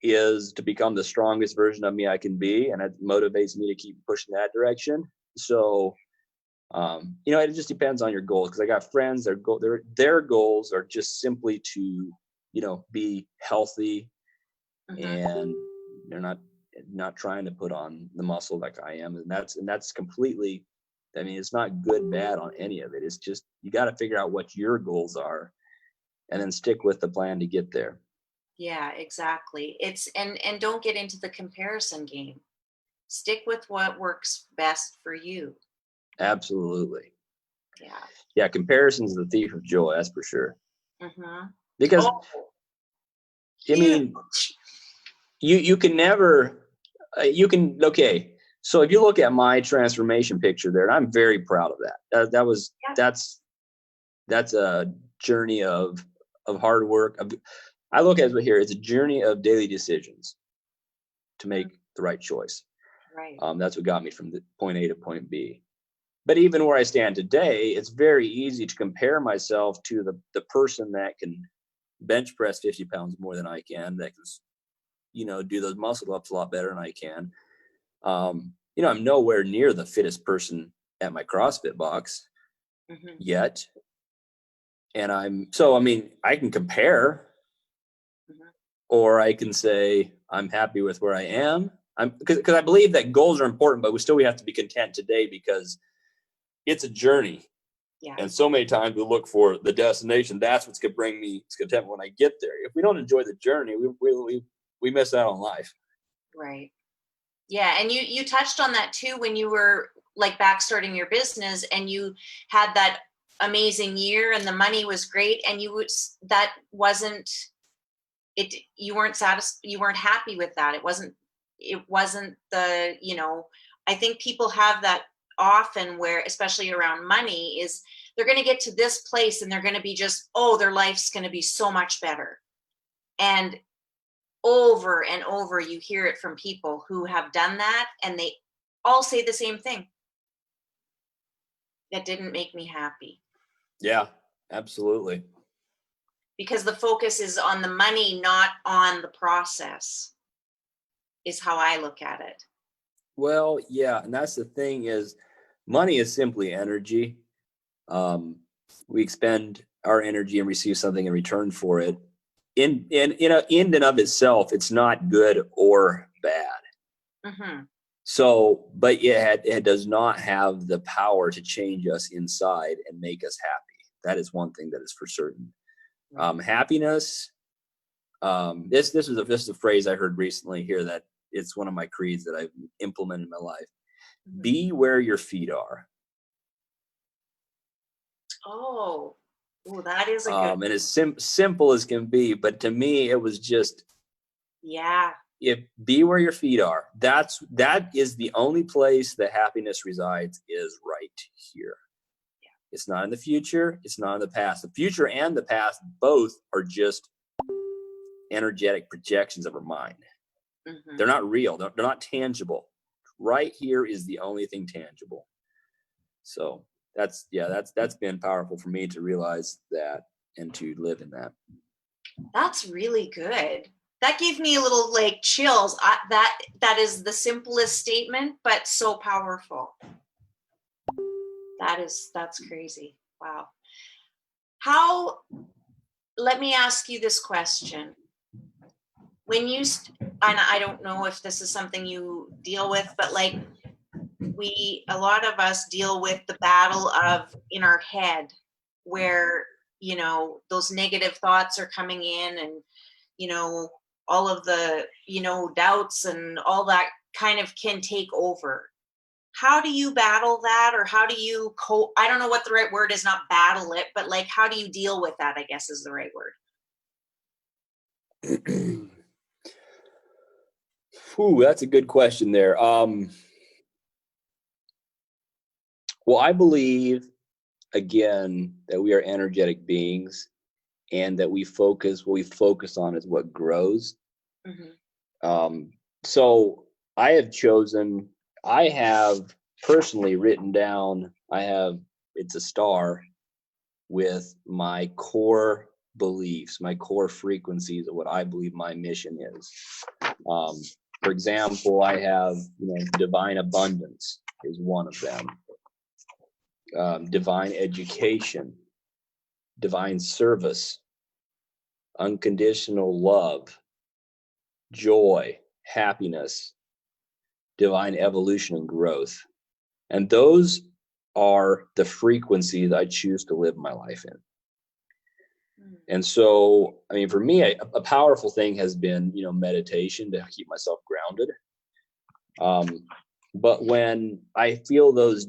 is to become the strongest version of me I can be, and it motivates me to keep pushing that direction. So, it just depends on your goals, because I got friends, their goals are just simply to, be healthy, and they're not trying to put on the muscle like I am. And that's completely, I mean, it's not good, bad on any of it. It's just, you got to figure out what your goals are and then stick with the plan to get there. Yeah, exactly. It's, and don't get into the comparison game. Stick with what works best for you. Absolutely. Yeah. Yeah. Comparison's the thief of joy. That's for sure. Because I mean, you can never, okay. So if you look at my transformation picture there, and I'm very proud of that. That's a journey of hard work. I look at it here, it's a journey of daily decisions to make the right choice. Right. That's what got me from the point A to point B. But even where I stand today, it's very easy to compare myself to the person that can bench press 50 pounds more than I can, that can, do those muscle ups a lot better than I can. I'm nowhere near the fittest person at my CrossFit box yet. And I can compare, or I can say I'm happy with where I am. Because I believe that goals are important, but we have to be content today because it's a journey. Yeah. And so many times we look for the destination. That's what's going to bring me contentment when I get there. If we don't enjoy the journey, we miss out on life. Right. Yeah. And you touched on that too, when you were like back starting your business and you had that amazing year and the money was great. And you weren't satisfied. You weren't happy with that. It wasn't I think people have that often where, especially around money, is they're going to get to this place and they're going to be their life's going to be so much better. And over and over, you hear it from people who have done that, and they all say the same thing. That didn't make me happy. Yeah, absolutely. Because the focus is on the money, not on the process, is how I look at it. Well, yeah. And that's the thing, is money is simply energy. We expend our energy and receive something in return for it. In and of itself, it's not good or bad. So, but it does not have the power to change us inside and make us happy. That is one thing that is for certain. Happiness. This is a phrase I heard recently here that it's one of my creeds that I've implemented in my life. Be where your feet are. Oh, that is a good and as simple as can be, but to me it was just, be where your feet are. That is the only place that happiness resides, is right here. It's not in the future, it's not in the past. The future and the past both are just energetic projections of our mind. They're not real, they're not tangible. Right here is the only thing tangible. So that's been powerful for me to realize that and to live in that. That's really good. That gave me a little chills. That is the simplest statement, but so powerful. That's crazy. Wow. Let me ask you this question. When and I don't know if this is something you deal with, but a lot of us deal with the battle of in our head where, those negative thoughts are coming in and, all of the, doubts and all that kind of can take over. How do you battle that? Or how do you I don't know what the right word is, not battle it, but how do you deal with that, I guess is the right word. Ooh, that's a good question there. Well, I believe, again, that we are energetic beings and that what we focus on is what grows. So I have personally written down, it's a star with my core beliefs, my core frequencies of what I believe my mission is. For example, I have, divine abundance is one of them. Divine education, divine service, unconditional love, joy, happiness, divine evolution and growth. And those are the frequencies I choose to live my life in. And so, for me, a powerful thing has been, meditation to keep myself grounded. But when I feel those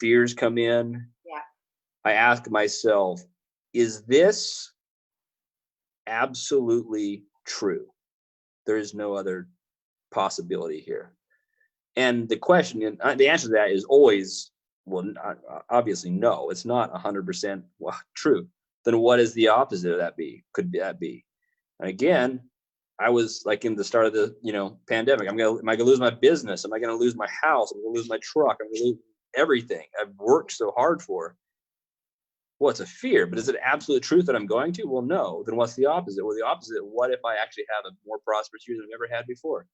fears come in, I ask myself, is this absolutely true? There is no other possibility here. And the question, and the answer to that is always, well, obviously, no, it's not 100% true. Then what is the opposite of that be? Could that be? And again, I was like in the start of the, pandemic. Am I gonna lose my business? Am I gonna lose my house? I'm gonna lose my truck. I'm gonna lose everything I've worked so hard for. Well, it's a fear, but is it absolute truth that I'm going to? Well, no. Then what's the opposite? Well, the opposite, what if I actually have a more prosperous year than I've ever had before?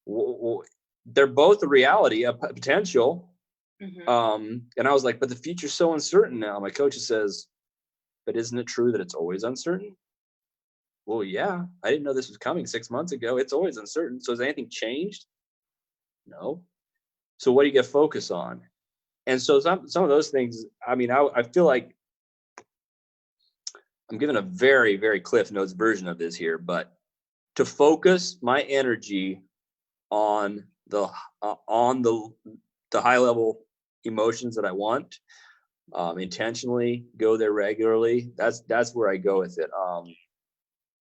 Well, they're both a reality, a potential. Mhm. And I was like, but the future's so uncertain now. My coach says, but isn't it true that it's always uncertain? Well, yeah, I didn't know this was coming 6 months ago. It's always uncertain. So has anything changed? No. So what do you get focus on? And so some of those things, I mean, I feel like I'm giving a very, very Cliff Notes version of this here, but to focus my energy on the high level emotions that I want, intentionally go there regularly. That's where I go with it.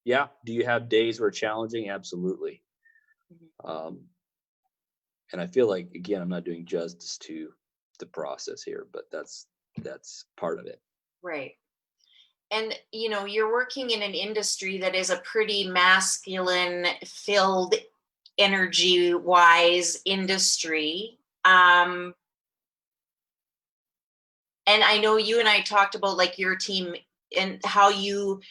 Yeah. Do you have days where it's challenging? Absolutely. And I feel like, again, I'm not doing justice to the process here, but that's part of it. Right. And you're working in an industry that is a pretty masculine filled energy wise industry. And I know you and I talked about like your team and how you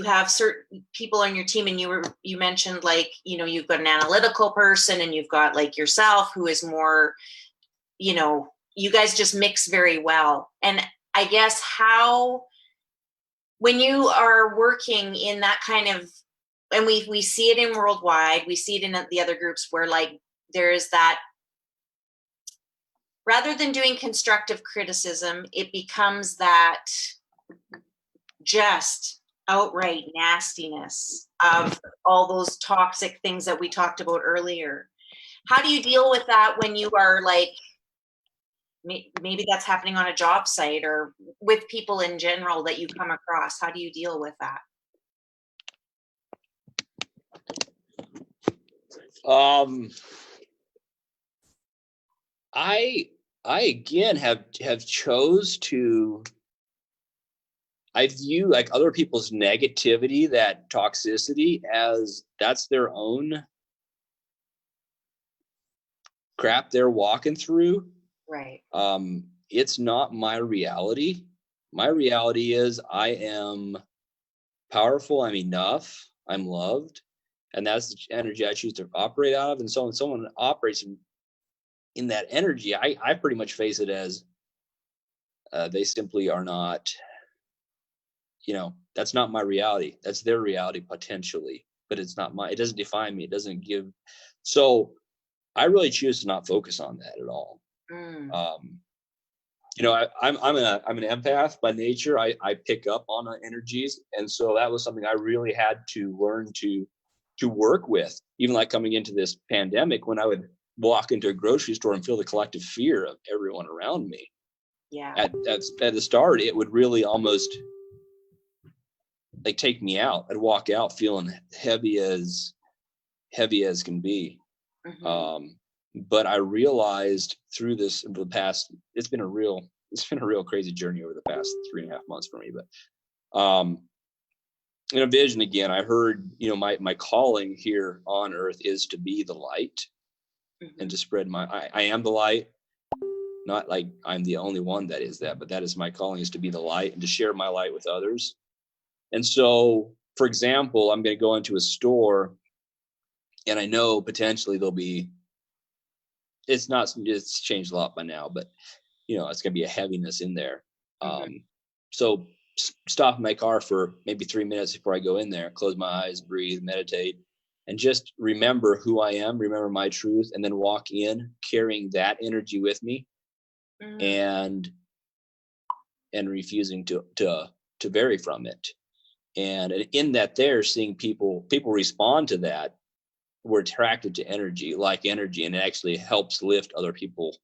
have certain people on your team, and you mentioned like, you've got an analytical person and you've got like yourself who is more, you guys just mix very well. And I guess when you are working in that kind of, and we see it in worldwide, we see it in the other groups where like there is that, rather than doing constructive criticism, it becomes that just outright nastiness of all those toxic things that we talked about earlier. How do you deal with that when you are like, maybe that's happening on a job site or with people in general that you come across? How do you deal with that? I again have chose to, I view like other people's negativity, that toxicity, as that's their own crap they're walking through. Right. It's not my reality. My reality is I am powerful, I'm enough, I'm loved, and that's the energy I choose to operate out of. And so when someone operates in that energy, I pretty much face it as they simply are not, that's not my reality. That's their reality potentially, but it's not it doesn't define me. It doesn't give. So I really choose to not focus on that at all. I'm an empath by nature. I pick up on energies, and so that was something I really had to learn to work with. Even like coming into this pandemic, when I would walk into a grocery store and feel the collective fear of everyone around me. Yeah. At the start, it would really almost like take me out. I'd walk out feeling heavy as can be. But I realized through this, the past, it's been a real crazy journey over the past 3.5 months for me. But in a vision again, I heard, my calling here on earth is to be the light and to spread I am the light. Not like I'm the only one that is that, but that is my calling, is to be the light and to share my light with others. And so, for example, I'm going to go into a store and I know potentially there'll be, it's changed a lot by now, but it's going to be a heaviness in there. So stop my car for maybe 3 minutes before I go in there, close my eyes, breathe, meditate, and just remember who I am, remember my truth, and then walk in carrying that energy with me and refusing to vary from it. And in that, they're seeing people respond to that. We're attracted to energy, and it actually helps lift other people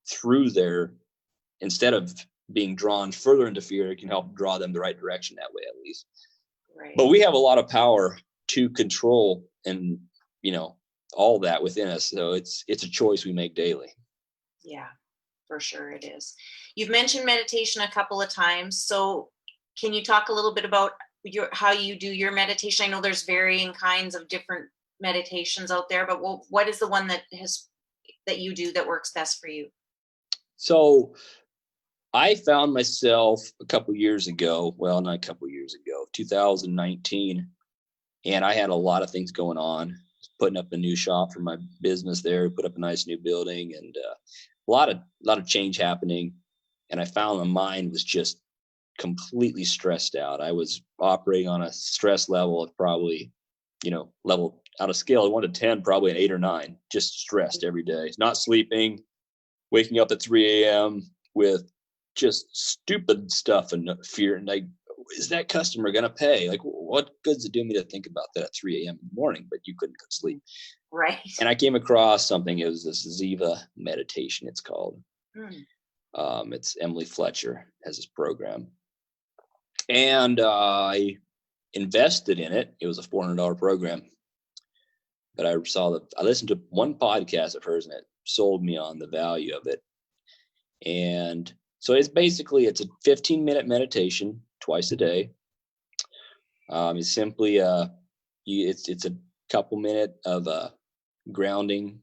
through there. Instead of being drawn further into fear, it can help draw them the right direction that way, at least. Right. But we have a lot of power to control and, all that within us. So it's a choice we make daily. Yeah, for sure it is. You've mentioned meditation a couple of times. So can you talk a little bit about how you do your meditation? I know there's varying kinds of different meditations out there, but what is the one that you do that works best for you? So I found myself a couple years ago, well, not a couple years ago, 2019, and I had a lot of things going on. Putting up a new shop for my business there, put up a nice new building, and a lot of change happening. And I found my mind was just completely stressed out. I was operating on a stress level of probably, level out of scale of 1 to 10, probably an 8 or 9, just stressed every day, not sleeping, waking up at 3 a.m. with just stupid stuff and fear. And like, is that customer going to pay? Like, what good's it do me to think about that at 3 a.m. in the morning, but you couldn't go to sleep? Right. And I came across something. It was this Ziva meditation, it's called. It's Emily Fletcher has this program. And I invested in it. It was a $400 program. But I listened to one podcast of hers, and it sold me on the value of it. And so it's a 15-minute meditation twice a day. It's simply it's a couple minute of grounding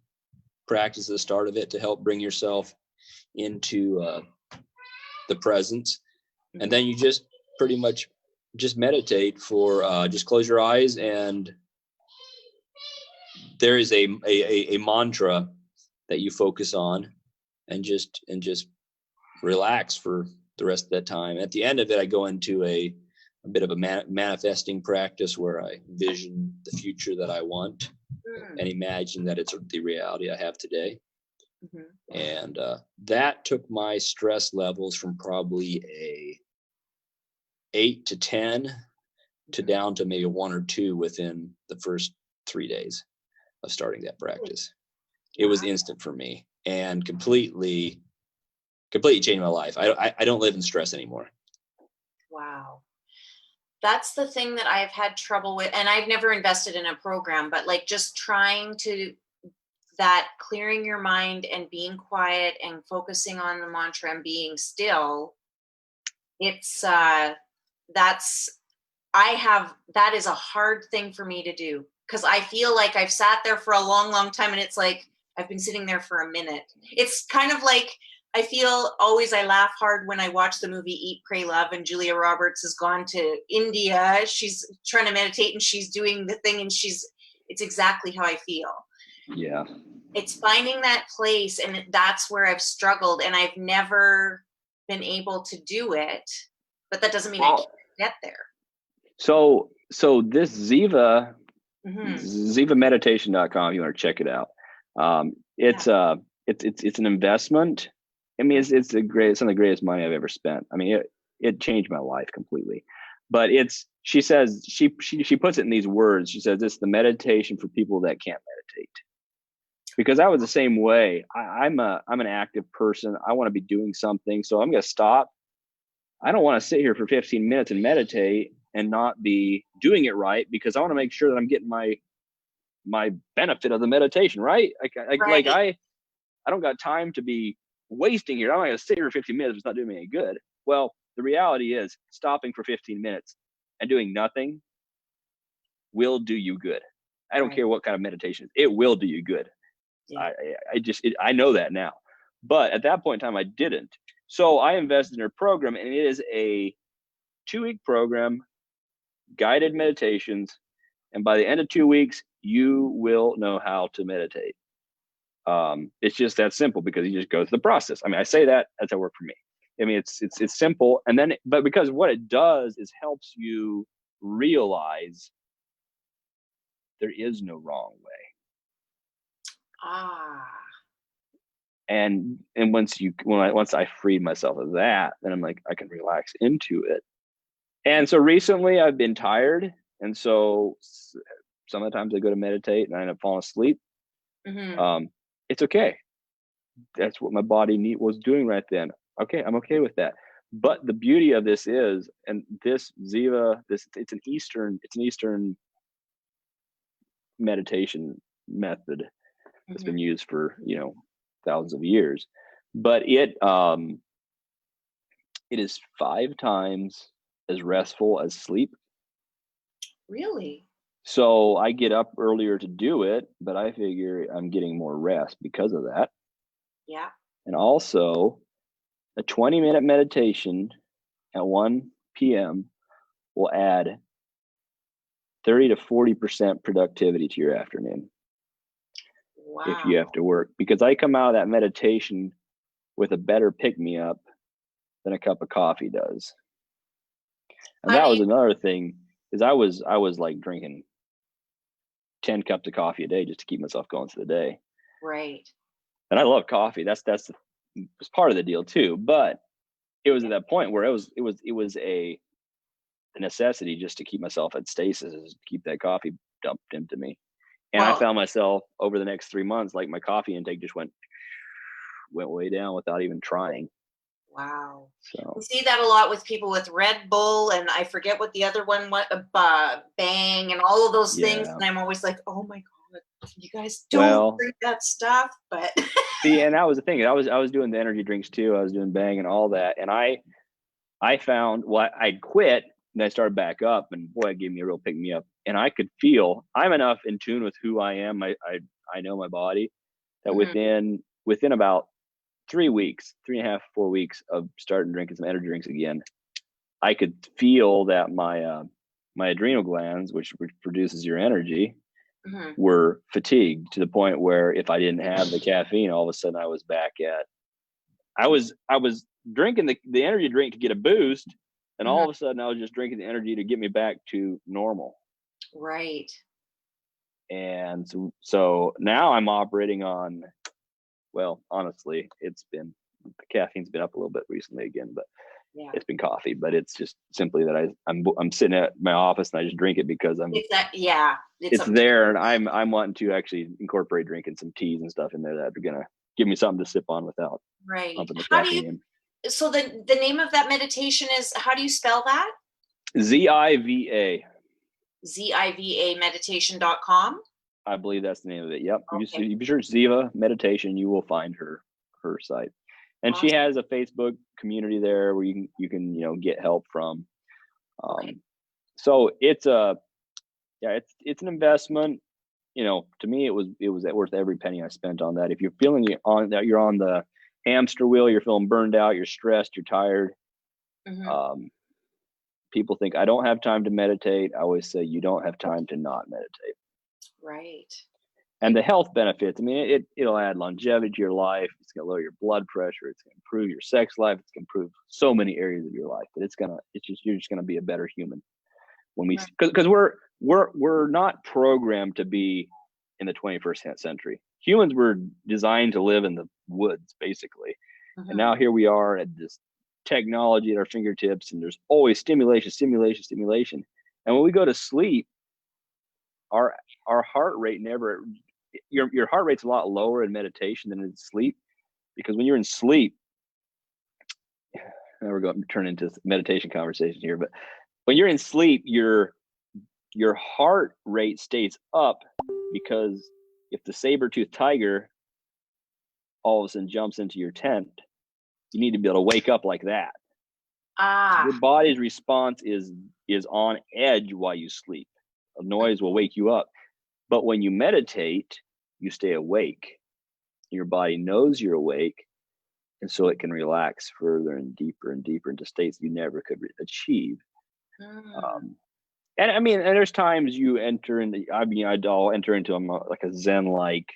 practice at the start of it to help bring yourself into the presence, and then you just pretty much just meditate for just close your eyes, and there is a mantra that you focus on, and just relax for the rest of that time. At the end of it, I go into a bit of a manifesting practice where I vision the future that I want and imagine that it's the reality I have today. And that took my stress levels from probably a 8 to 10 to down to maybe 1 or 2 within the first 3 days of starting that practice. It was instant for me and completely changed my life. I don't live in stress anymore. Wow. That's the thing that I've had trouble with, and I've never invested in a program, but like just trying to that clearing your mind and being quiet and focusing on the mantra and being still. It's that is a hard thing for me to do, because I feel like I've sat there for a long, long time, and it's like I've been sitting there for a minute. It's kind of like I feel always, I laugh hard when I watch the movie Eat, Pray, Love, and Julia Roberts has gone to India. She's trying to meditate and she's doing the thing, and it's exactly how I feel. Yeah. It's finding that place, and that's where I've struggled, and I've never been able to do it, but that doesn't mean I can't get there. So this Ziva, ZivaMeditation.com, you want to check it out. It's an investment. I mean, it's some of the greatest money I've ever spent. I mean, it changed my life completely. But she says, she puts it in these words. She says, it's the meditation for people that can't meditate. Because I was the same way. I'm an active person. I want to be doing something. So I'm going to stop. I don't want to sit here for 15 minutes and meditate and not be doing it right, because I want to make sure that I'm getting my benefit of the meditation, right? Like I don't got time to be wasting here. I'm not going to sit here for 15 minutes. It's not doing me any good. Well, the reality is stopping for 15 minutes and doing nothing will do you good. I don't care what kind of meditation it will do you good. Yeah. I know that now, but at that point in time, I didn't. So I invested in her program, and it is a 2-week program, guided meditations. And by the end of 2 weeks, you will know how to meditate. It's just that simple, because you just go through the process. I mean, I say that's how it worked for me. I mean, it's simple. And then, but because what it does is helps you realize there is no wrong way. And once I freed myself of that, then I'm like, I can relax into it. And so recently I've been tired. And so some of the times I go to meditate and I end up falling asleep. It's okay. That's what my body was doing right then. Okay, I'm okay with that. But the beauty of this is, and this Ziva, it's an Eastern meditation method that's Mhm. been used for, thousands of years. But it is 5 times as restful as sleep. Really? So I get up earlier to do it, but I figure I'm getting more rest because of that. Yeah. And also, a 20-minute meditation at 1 p.m. will add 30 to 40% productivity to your afternoon if you Wow. have to work. Because I come out of that meditation with a better pick-me-up than a cup of coffee does. And How that do was you another thing, is I was like drinking 10 cups of coffee a day just to keep myself going through the day. right. And I love coffee. That's was part of the deal too. But it was at that point where it was a necessity just to keep myself at stasis, to keep that coffee dumped into me. And I Well, found myself over the next 3 months, like my coffee intake just went way down without even trying. wow. So We see that a lot with people with Red Bull, and I forget what the other one was, Bang, and all of those things. yeah. And I'm always like, oh my God, you guys don't Well, drink that stuff. But see, and that was the thing. I was doing the energy drinks too. I was doing Bang and all that. And I found, well, I'd quit and I started back up, and boy, it gave me a real pick me up. And I could feel I'm enough in tune with who I am. I know my body that Mhm. within about 3 weeks, 3.5, 4 weeks of starting drinking some energy drinks again, I could feel that my adrenal glands, which produces your energy, Mhm. were fatigued to the point where if I didn't have the caffeine, all of a sudden I was back at I was drinking the energy drink to get a boost, and Mhm. all of a sudden I was just drinking the energy to get me back to normal. Right. And so now I'm operating on, well, honestly, the caffeine's been up a little bit recently again, but Yeah. it's been coffee. But it's just simply that I'm sitting at my office and I just drink it because Yeah. It's it's up to there, and I'm wanting to actually incorporate drinking some teas and stuff in there that are gonna give me something to sip on without right. pumping the How do you? caffeine in. So the name of that meditation is, how do you spell that? ZIVA. ZIVA meditation.com. I believe that's the name of it. Yep. Okay. You be sure Ziva Meditation, you will find her site. And she Awesome. has a Facebook community there where you can get help from. Okay. So it's it's an investment. To me it was worth every penny I spent on that. If you're feeling you're on the hamster wheel, you're feeling burned out, you're stressed, you're tired. Mhm. Um, People think I don't have time to meditate. I always say you don't have time to not meditate. Right. And the health benefits, I mean, it'll add longevity to your life. It's going to lower your blood pressure. It's going to improve your sex life. It's going to improve so many areas of your life. But you're just going to be a better human when Right. because we're not programmed to be in the 21st century. Humans were designed to live in the woods, basically. And Mhm. now here we are at this technology at our fingertips, and there's always stimulation, stimulation, stimulation. And when we go to sleep, our heart rate never your heart rate's a lot lower in meditation than in sleep, because when you're in sleep, now we're going to turn into meditation conversation here, but when you're in sleep, your heart rate stays up, because if the saber-toothed tiger all of a sudden jumps into your tent, you need to be able to wake up like that. So Ah. your body's response is on edge while you sleep. A noise will wake you up. But when you meditate, you stay awake. Your body knows you're awake, and so it can relax further and deeper into states you never could achieve. Mm. Um, and I mean, and there's times you enter into, I'll enter into like a Zen, like,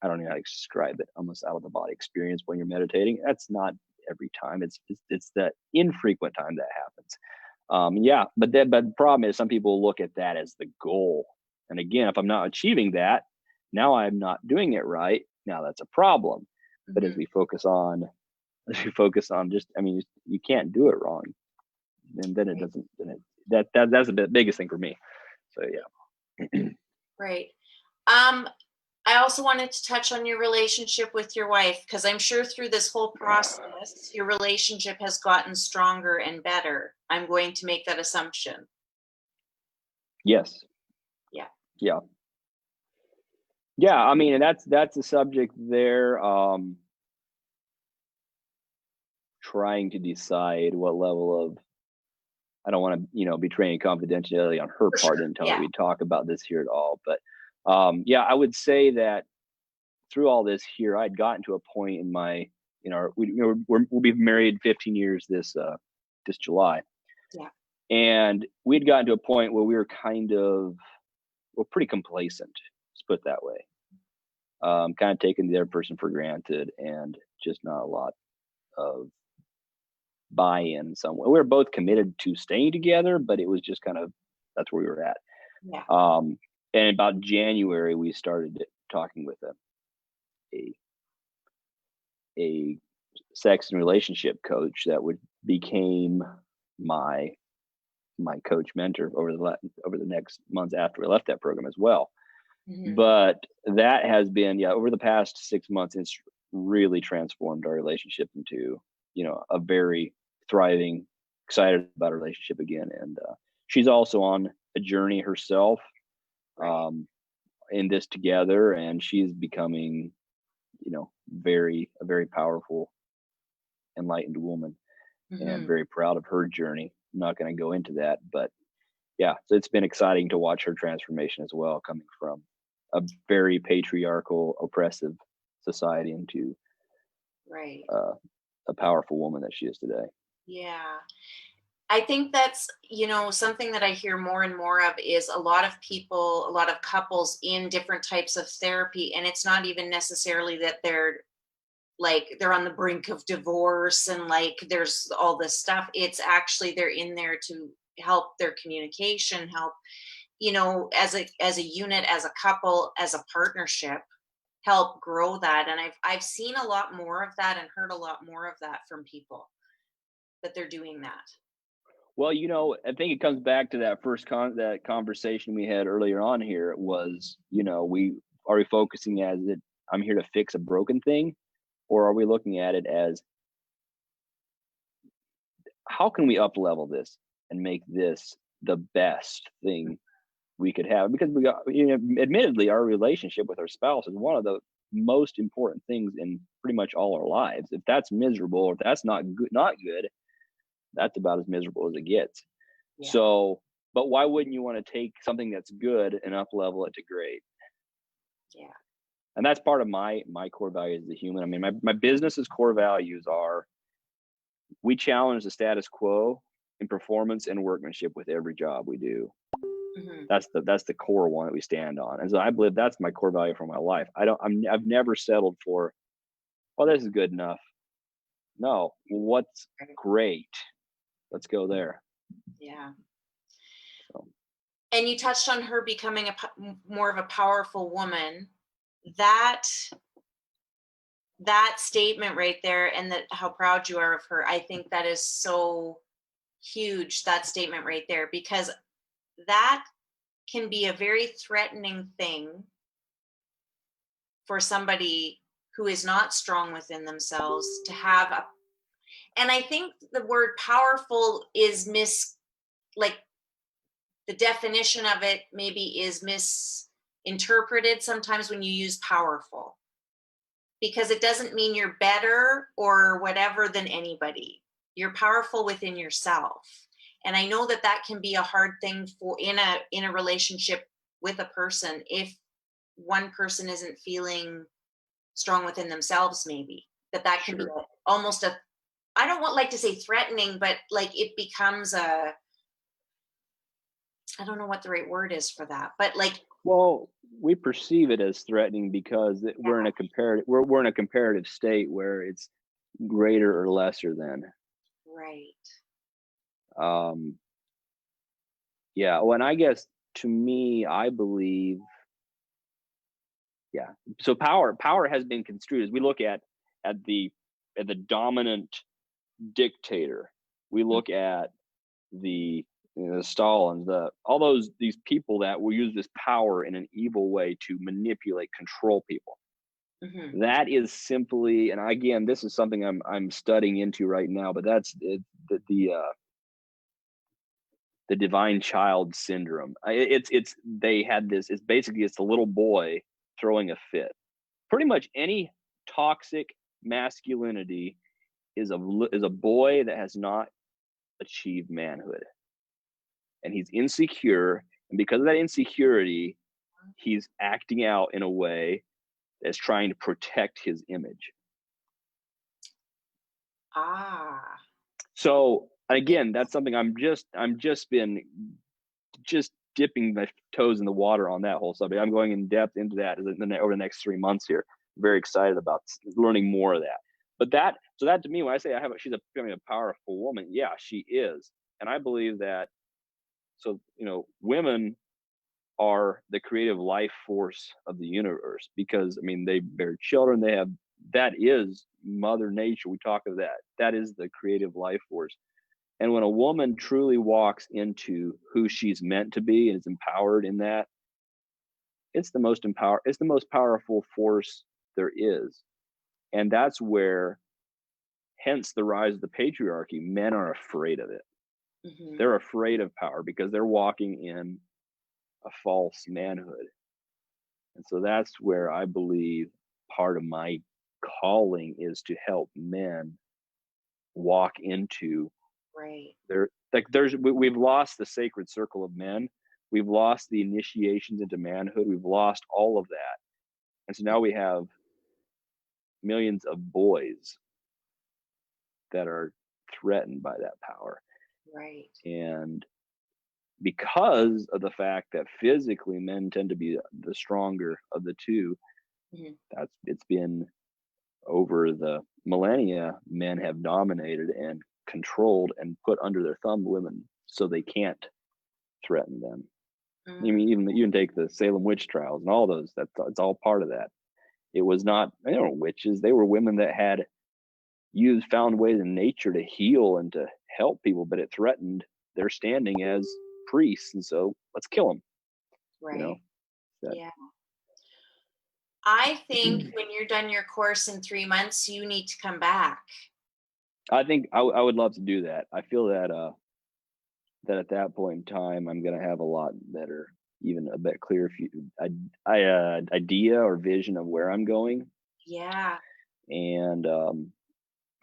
I don't know how to describe it, almost out of the body experience when you're meditating. That's not every time. It's that infrequent time that happens. Yeah, but the problem is some people look at that as the goal. And again, if I'm not achieving that, now I'm not doing it right. Now that's a problem. But Mhm. as we focus on just, I mean, you can't do it wrong. And then it Right. doesn't, that's the biggest thing for me. So yeah. Right. I also wanted to touch on your relationship with your wife, because I'm sure through this whole process, your relationship has gotten stronger and better. I'm going to make that assumption. Yes. Yeah. Yeah. Yeah, I mean, and that's a subject there. Trying to decide what level of, I don't want to, betray any confidentiality on her For part. sure. Didn't tell her Yeah. we'd talk about this here at all. But yeah, I would say that through all this here, I'd gotten to a point in my, we'll be married 15 years this July. Yeah. And we'd gotten to a point where we were pretty complacent, let's put it that way. Kind of taking the other person for granted and just not a lot of buy-in somewhere. We were both committed to staying together, but it was just kind of, that's where we were at. Yeah. And about January, we started talking with a sex and relationship coach that became my coach mentor over the next months after we left that program as well. Mhm. But that has been, over the past 6 months, it's really transformed our relationship into, a very thriving, excited about a relationship again. And she's also on a journey herself, Right. in this together, and she's becoming, a very powerful, enlightened woman, and I'm Mhm. very proud of her journey. I'm not going to go into that, but yeah, so it's been exciting to watch her transformation as well, coming from a very patriarchal, oppressive society into Right. a powerful woman that she is today. Yeah. I think that's, something that I hear more and more of is a lot of people, a lot of couples in different types of therapy. And it's not even necessarily that they're on the brink of divorce and like there's all this stuff. It's actually they're in there to help their communication, help, as a unit, as a couple, as a partnership, help grow that. And I've seen a lot more of that and heard a lot more of that from people that they're doing that. Well, I think it comes back to that that conversation we had earlier on here. It was, are we focusing as it, I'm here to fix a broken thing, or are we looking at it as, how can we up level this and make this the best thing we could have? Because we got, admittedly, our relationship with our spouse is one of the most important things in pretty much all our lives. If that's miserable, or if that's not good, that's about as miserable as it gets. Yeah. So, but why wouldn't you want to take something that's good and up level it to great? Yeah. And that's part of my core values as a human. I mean, my business's core values are, we challenge the status quo in performance and workmanship with every job we do. Mhm. That's the core one that we stand on. And so I believe that's my core value for my life. I've never settled for, well, this is good enough. No, what's Right. great? Let's go there. Yeah. So. And you touched on her becoming more of a powerful woman. That statement right there, and that how proud you are of her, I think that is so huge, that statement right there, because that can be a very threatening thing for somebody who is not strong within themselves to have and I think the word powerful is like the definition of it maybe is misinterpreted sometimes when you use powerful, because it doesn't mean you're better or whatever than anybody. You're powerful within yourself. And I know that that can be a hard thing for in a relationship with a person if one person isn't feeling strong within themselves, maybe that can be Sure. almost a, I don't want like to say threatening, but like it becomes a, I don't know what the right word is for that, but like, Well, we perceive it as threatening because we're in a comparative state where it's greater or lesser than. right. Um, yeah. Well, and I guess to me, I believe, yeah. So power has been construed as we look at the dominant dictator. We look at the the Stalins, these people that will use this power in an evil way to manipulate, control people. Hmm. That is simply, and again, this is something I'm studying into right now, but that's the divine child syndrome. It's they had this. It's basically, it's a little boy throwing a fit. Pretty much any toxic masculinity is a boy that has not achieved manhood, and he's insecure, and because of that insecurity, he's acting out in a way that's trying to protect his image. So again, that's something I'm just dipping my toes in the water on that whole subject. I'm going in depth into that over the next 3 months here. I'm very excited about learning more of that. But that to me, when I say she's becoming a powerful woman, yeah, she is. And I believe that, so, women are the creative life force of the universe, because, I mean, they bear children, that is Mother Nature. We talk of that. That is the creative life force. And when a woman truly walks into who she's meant to be and is empowered in that, it's the most powerful force there is. And that's where, hence the rise of the patriarchy, men are afraid of it. Mm-hmm. They're afraid of power because they're walking in a false manhood. And so that's where I believe part of my calling is to help men walk into we've lost the sacred circle of men. We've lost the initiations into manhood. We've lost all of that. And so now we have millions of boys that are threatened by that power. Right. And because of the fact that physically men tend to be the stronger of the two, mm-hmm. It's been over the millennia, men have dominated and controlled and put under their thumb women so they can't threaten them. Mm-hmm. I mean, even take the Salem witch trials and all those, it's all part of that. It was not, witches, they were women that had found ways in nature to heal and to help people, but it threatened their standing as priests, and so let's kill them. Right. Yeah. I think when you're done your course in 3 months, you need to come back. I think I would love to do that. I feel that that at that point in time, I'm going to have a lot better, even a bit clearer idea or vision of where I'm going. Yeah. And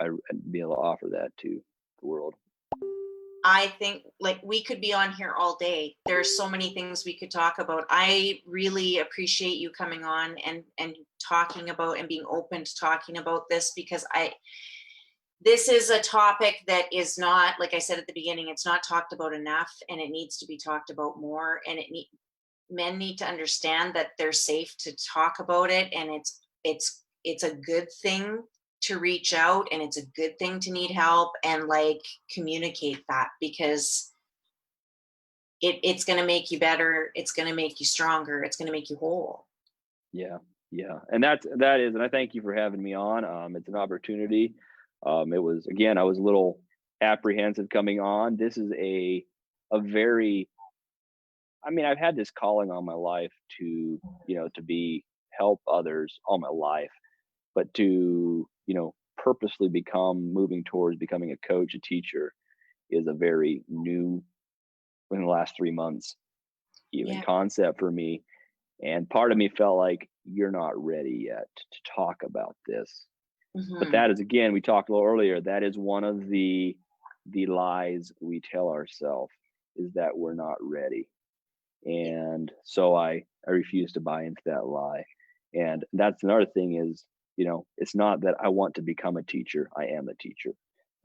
I'd be able to offer that to the world. I think we could be on here all day. There's so many things we could talk about. I really appreciate you coming on and talking about and being open to talking about this, because this is a topic that is not, like I said at the beginning, it's not talked about enough, and it needs to be talked about more. And men need to understand that they're safe to talk about it, and it's a good thing to reach out, and it's a good thing to need help and communicate that, because it's going to make you better. It's going to make you stronger. It's going to make you whole. Yeah. And that is, and I thank you for having me on. It's an opportunity. It was, again, I was a little apprehensive coming on. This is a very, I've had this calling on my life to help others all my life, but to, purposely moving towards becoming a coach, a teacher, is a very new, in the last 3 months, concept for me. And part of me felt like, you're not ready yet to talk about this. Mm-hmm. But that is, again, we talked a little earlier, that is one of the lies we tell ourselves, is that we're not ready. And so I refuse to buy into that lie. And that's another thing is, it's not that I want to become a teacher. I am a teacher,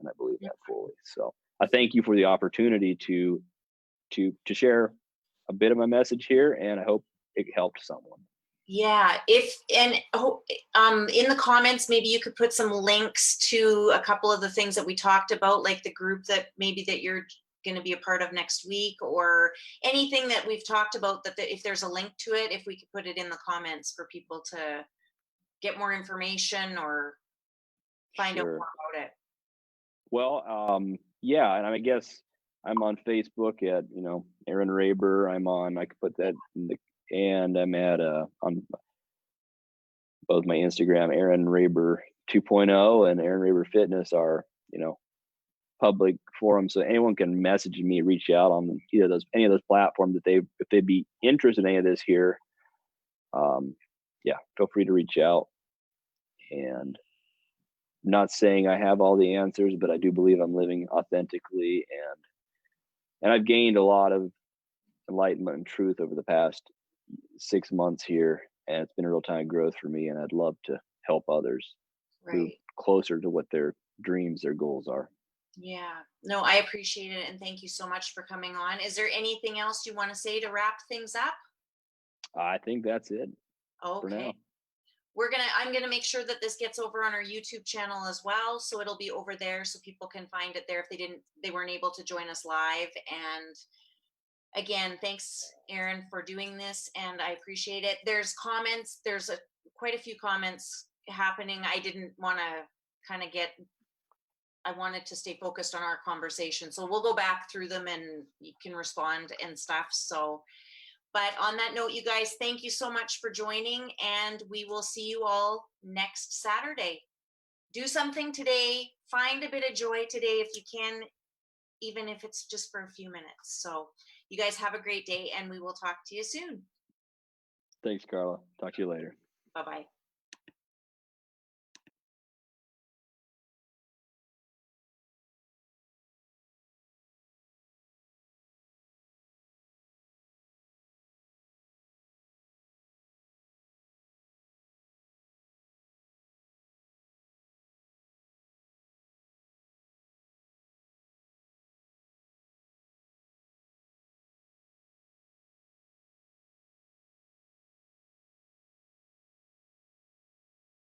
and I believe that fully. So I thank you for the opportunity to share a bit of my message here, and I hope it helped someone. Yeah. In the comments, maybe you could put some links to a couple of the things that we talked about, like the group that you're going to be a part of next week, or anything that we've talked about, that if there's a link to it, if we could put it in the comments for people to get more information or find out more about it. Well, yeah. And I guess I'm on Facebook at, Aaron Raber. I could put that and I'm at, on both my Instagram, Aaron Raber 2.0 and Aaron Raber Fitness are, public forums. So anyone can message me, reach out on any of those platforms if they'd be interested in any of this here. yeah, feel free to reach out. And I'm not saying I have all the answers, but I do believe I'm living authentically, and I've gained a lot of enlightenment and truth over the past 6 months here, and it's been a real time of growth for me, and I'd love to help others move Right. closer to what their dreams, their goals are. Yeah. No, I appreciate it. And thank you so much for coming on. Is there anything else you want to say to wrap things up? I think that's it for Okay. now. I'm gonna make sure that this gets over on our YouTube channel as well. So it'll be over there so people can find it there if they weren't able to join us live. And again, thanks, Aaron, for doing this. And I appreciate it. There's comments, quite a few comments happening. I didn't want to kind of I wanted to stay focused on our conversation. So we'll go back through them and you can respond and stuff. So, but on that note, you guys, thank you so much for joining, and we will see you all next Saturday. Do something today, find a bit of joy today if you can, even if it's just for a few minutes. So, you guys have a great day, and we will talk to you soon. Thanks, Carla. Talk to you later. Bye bye.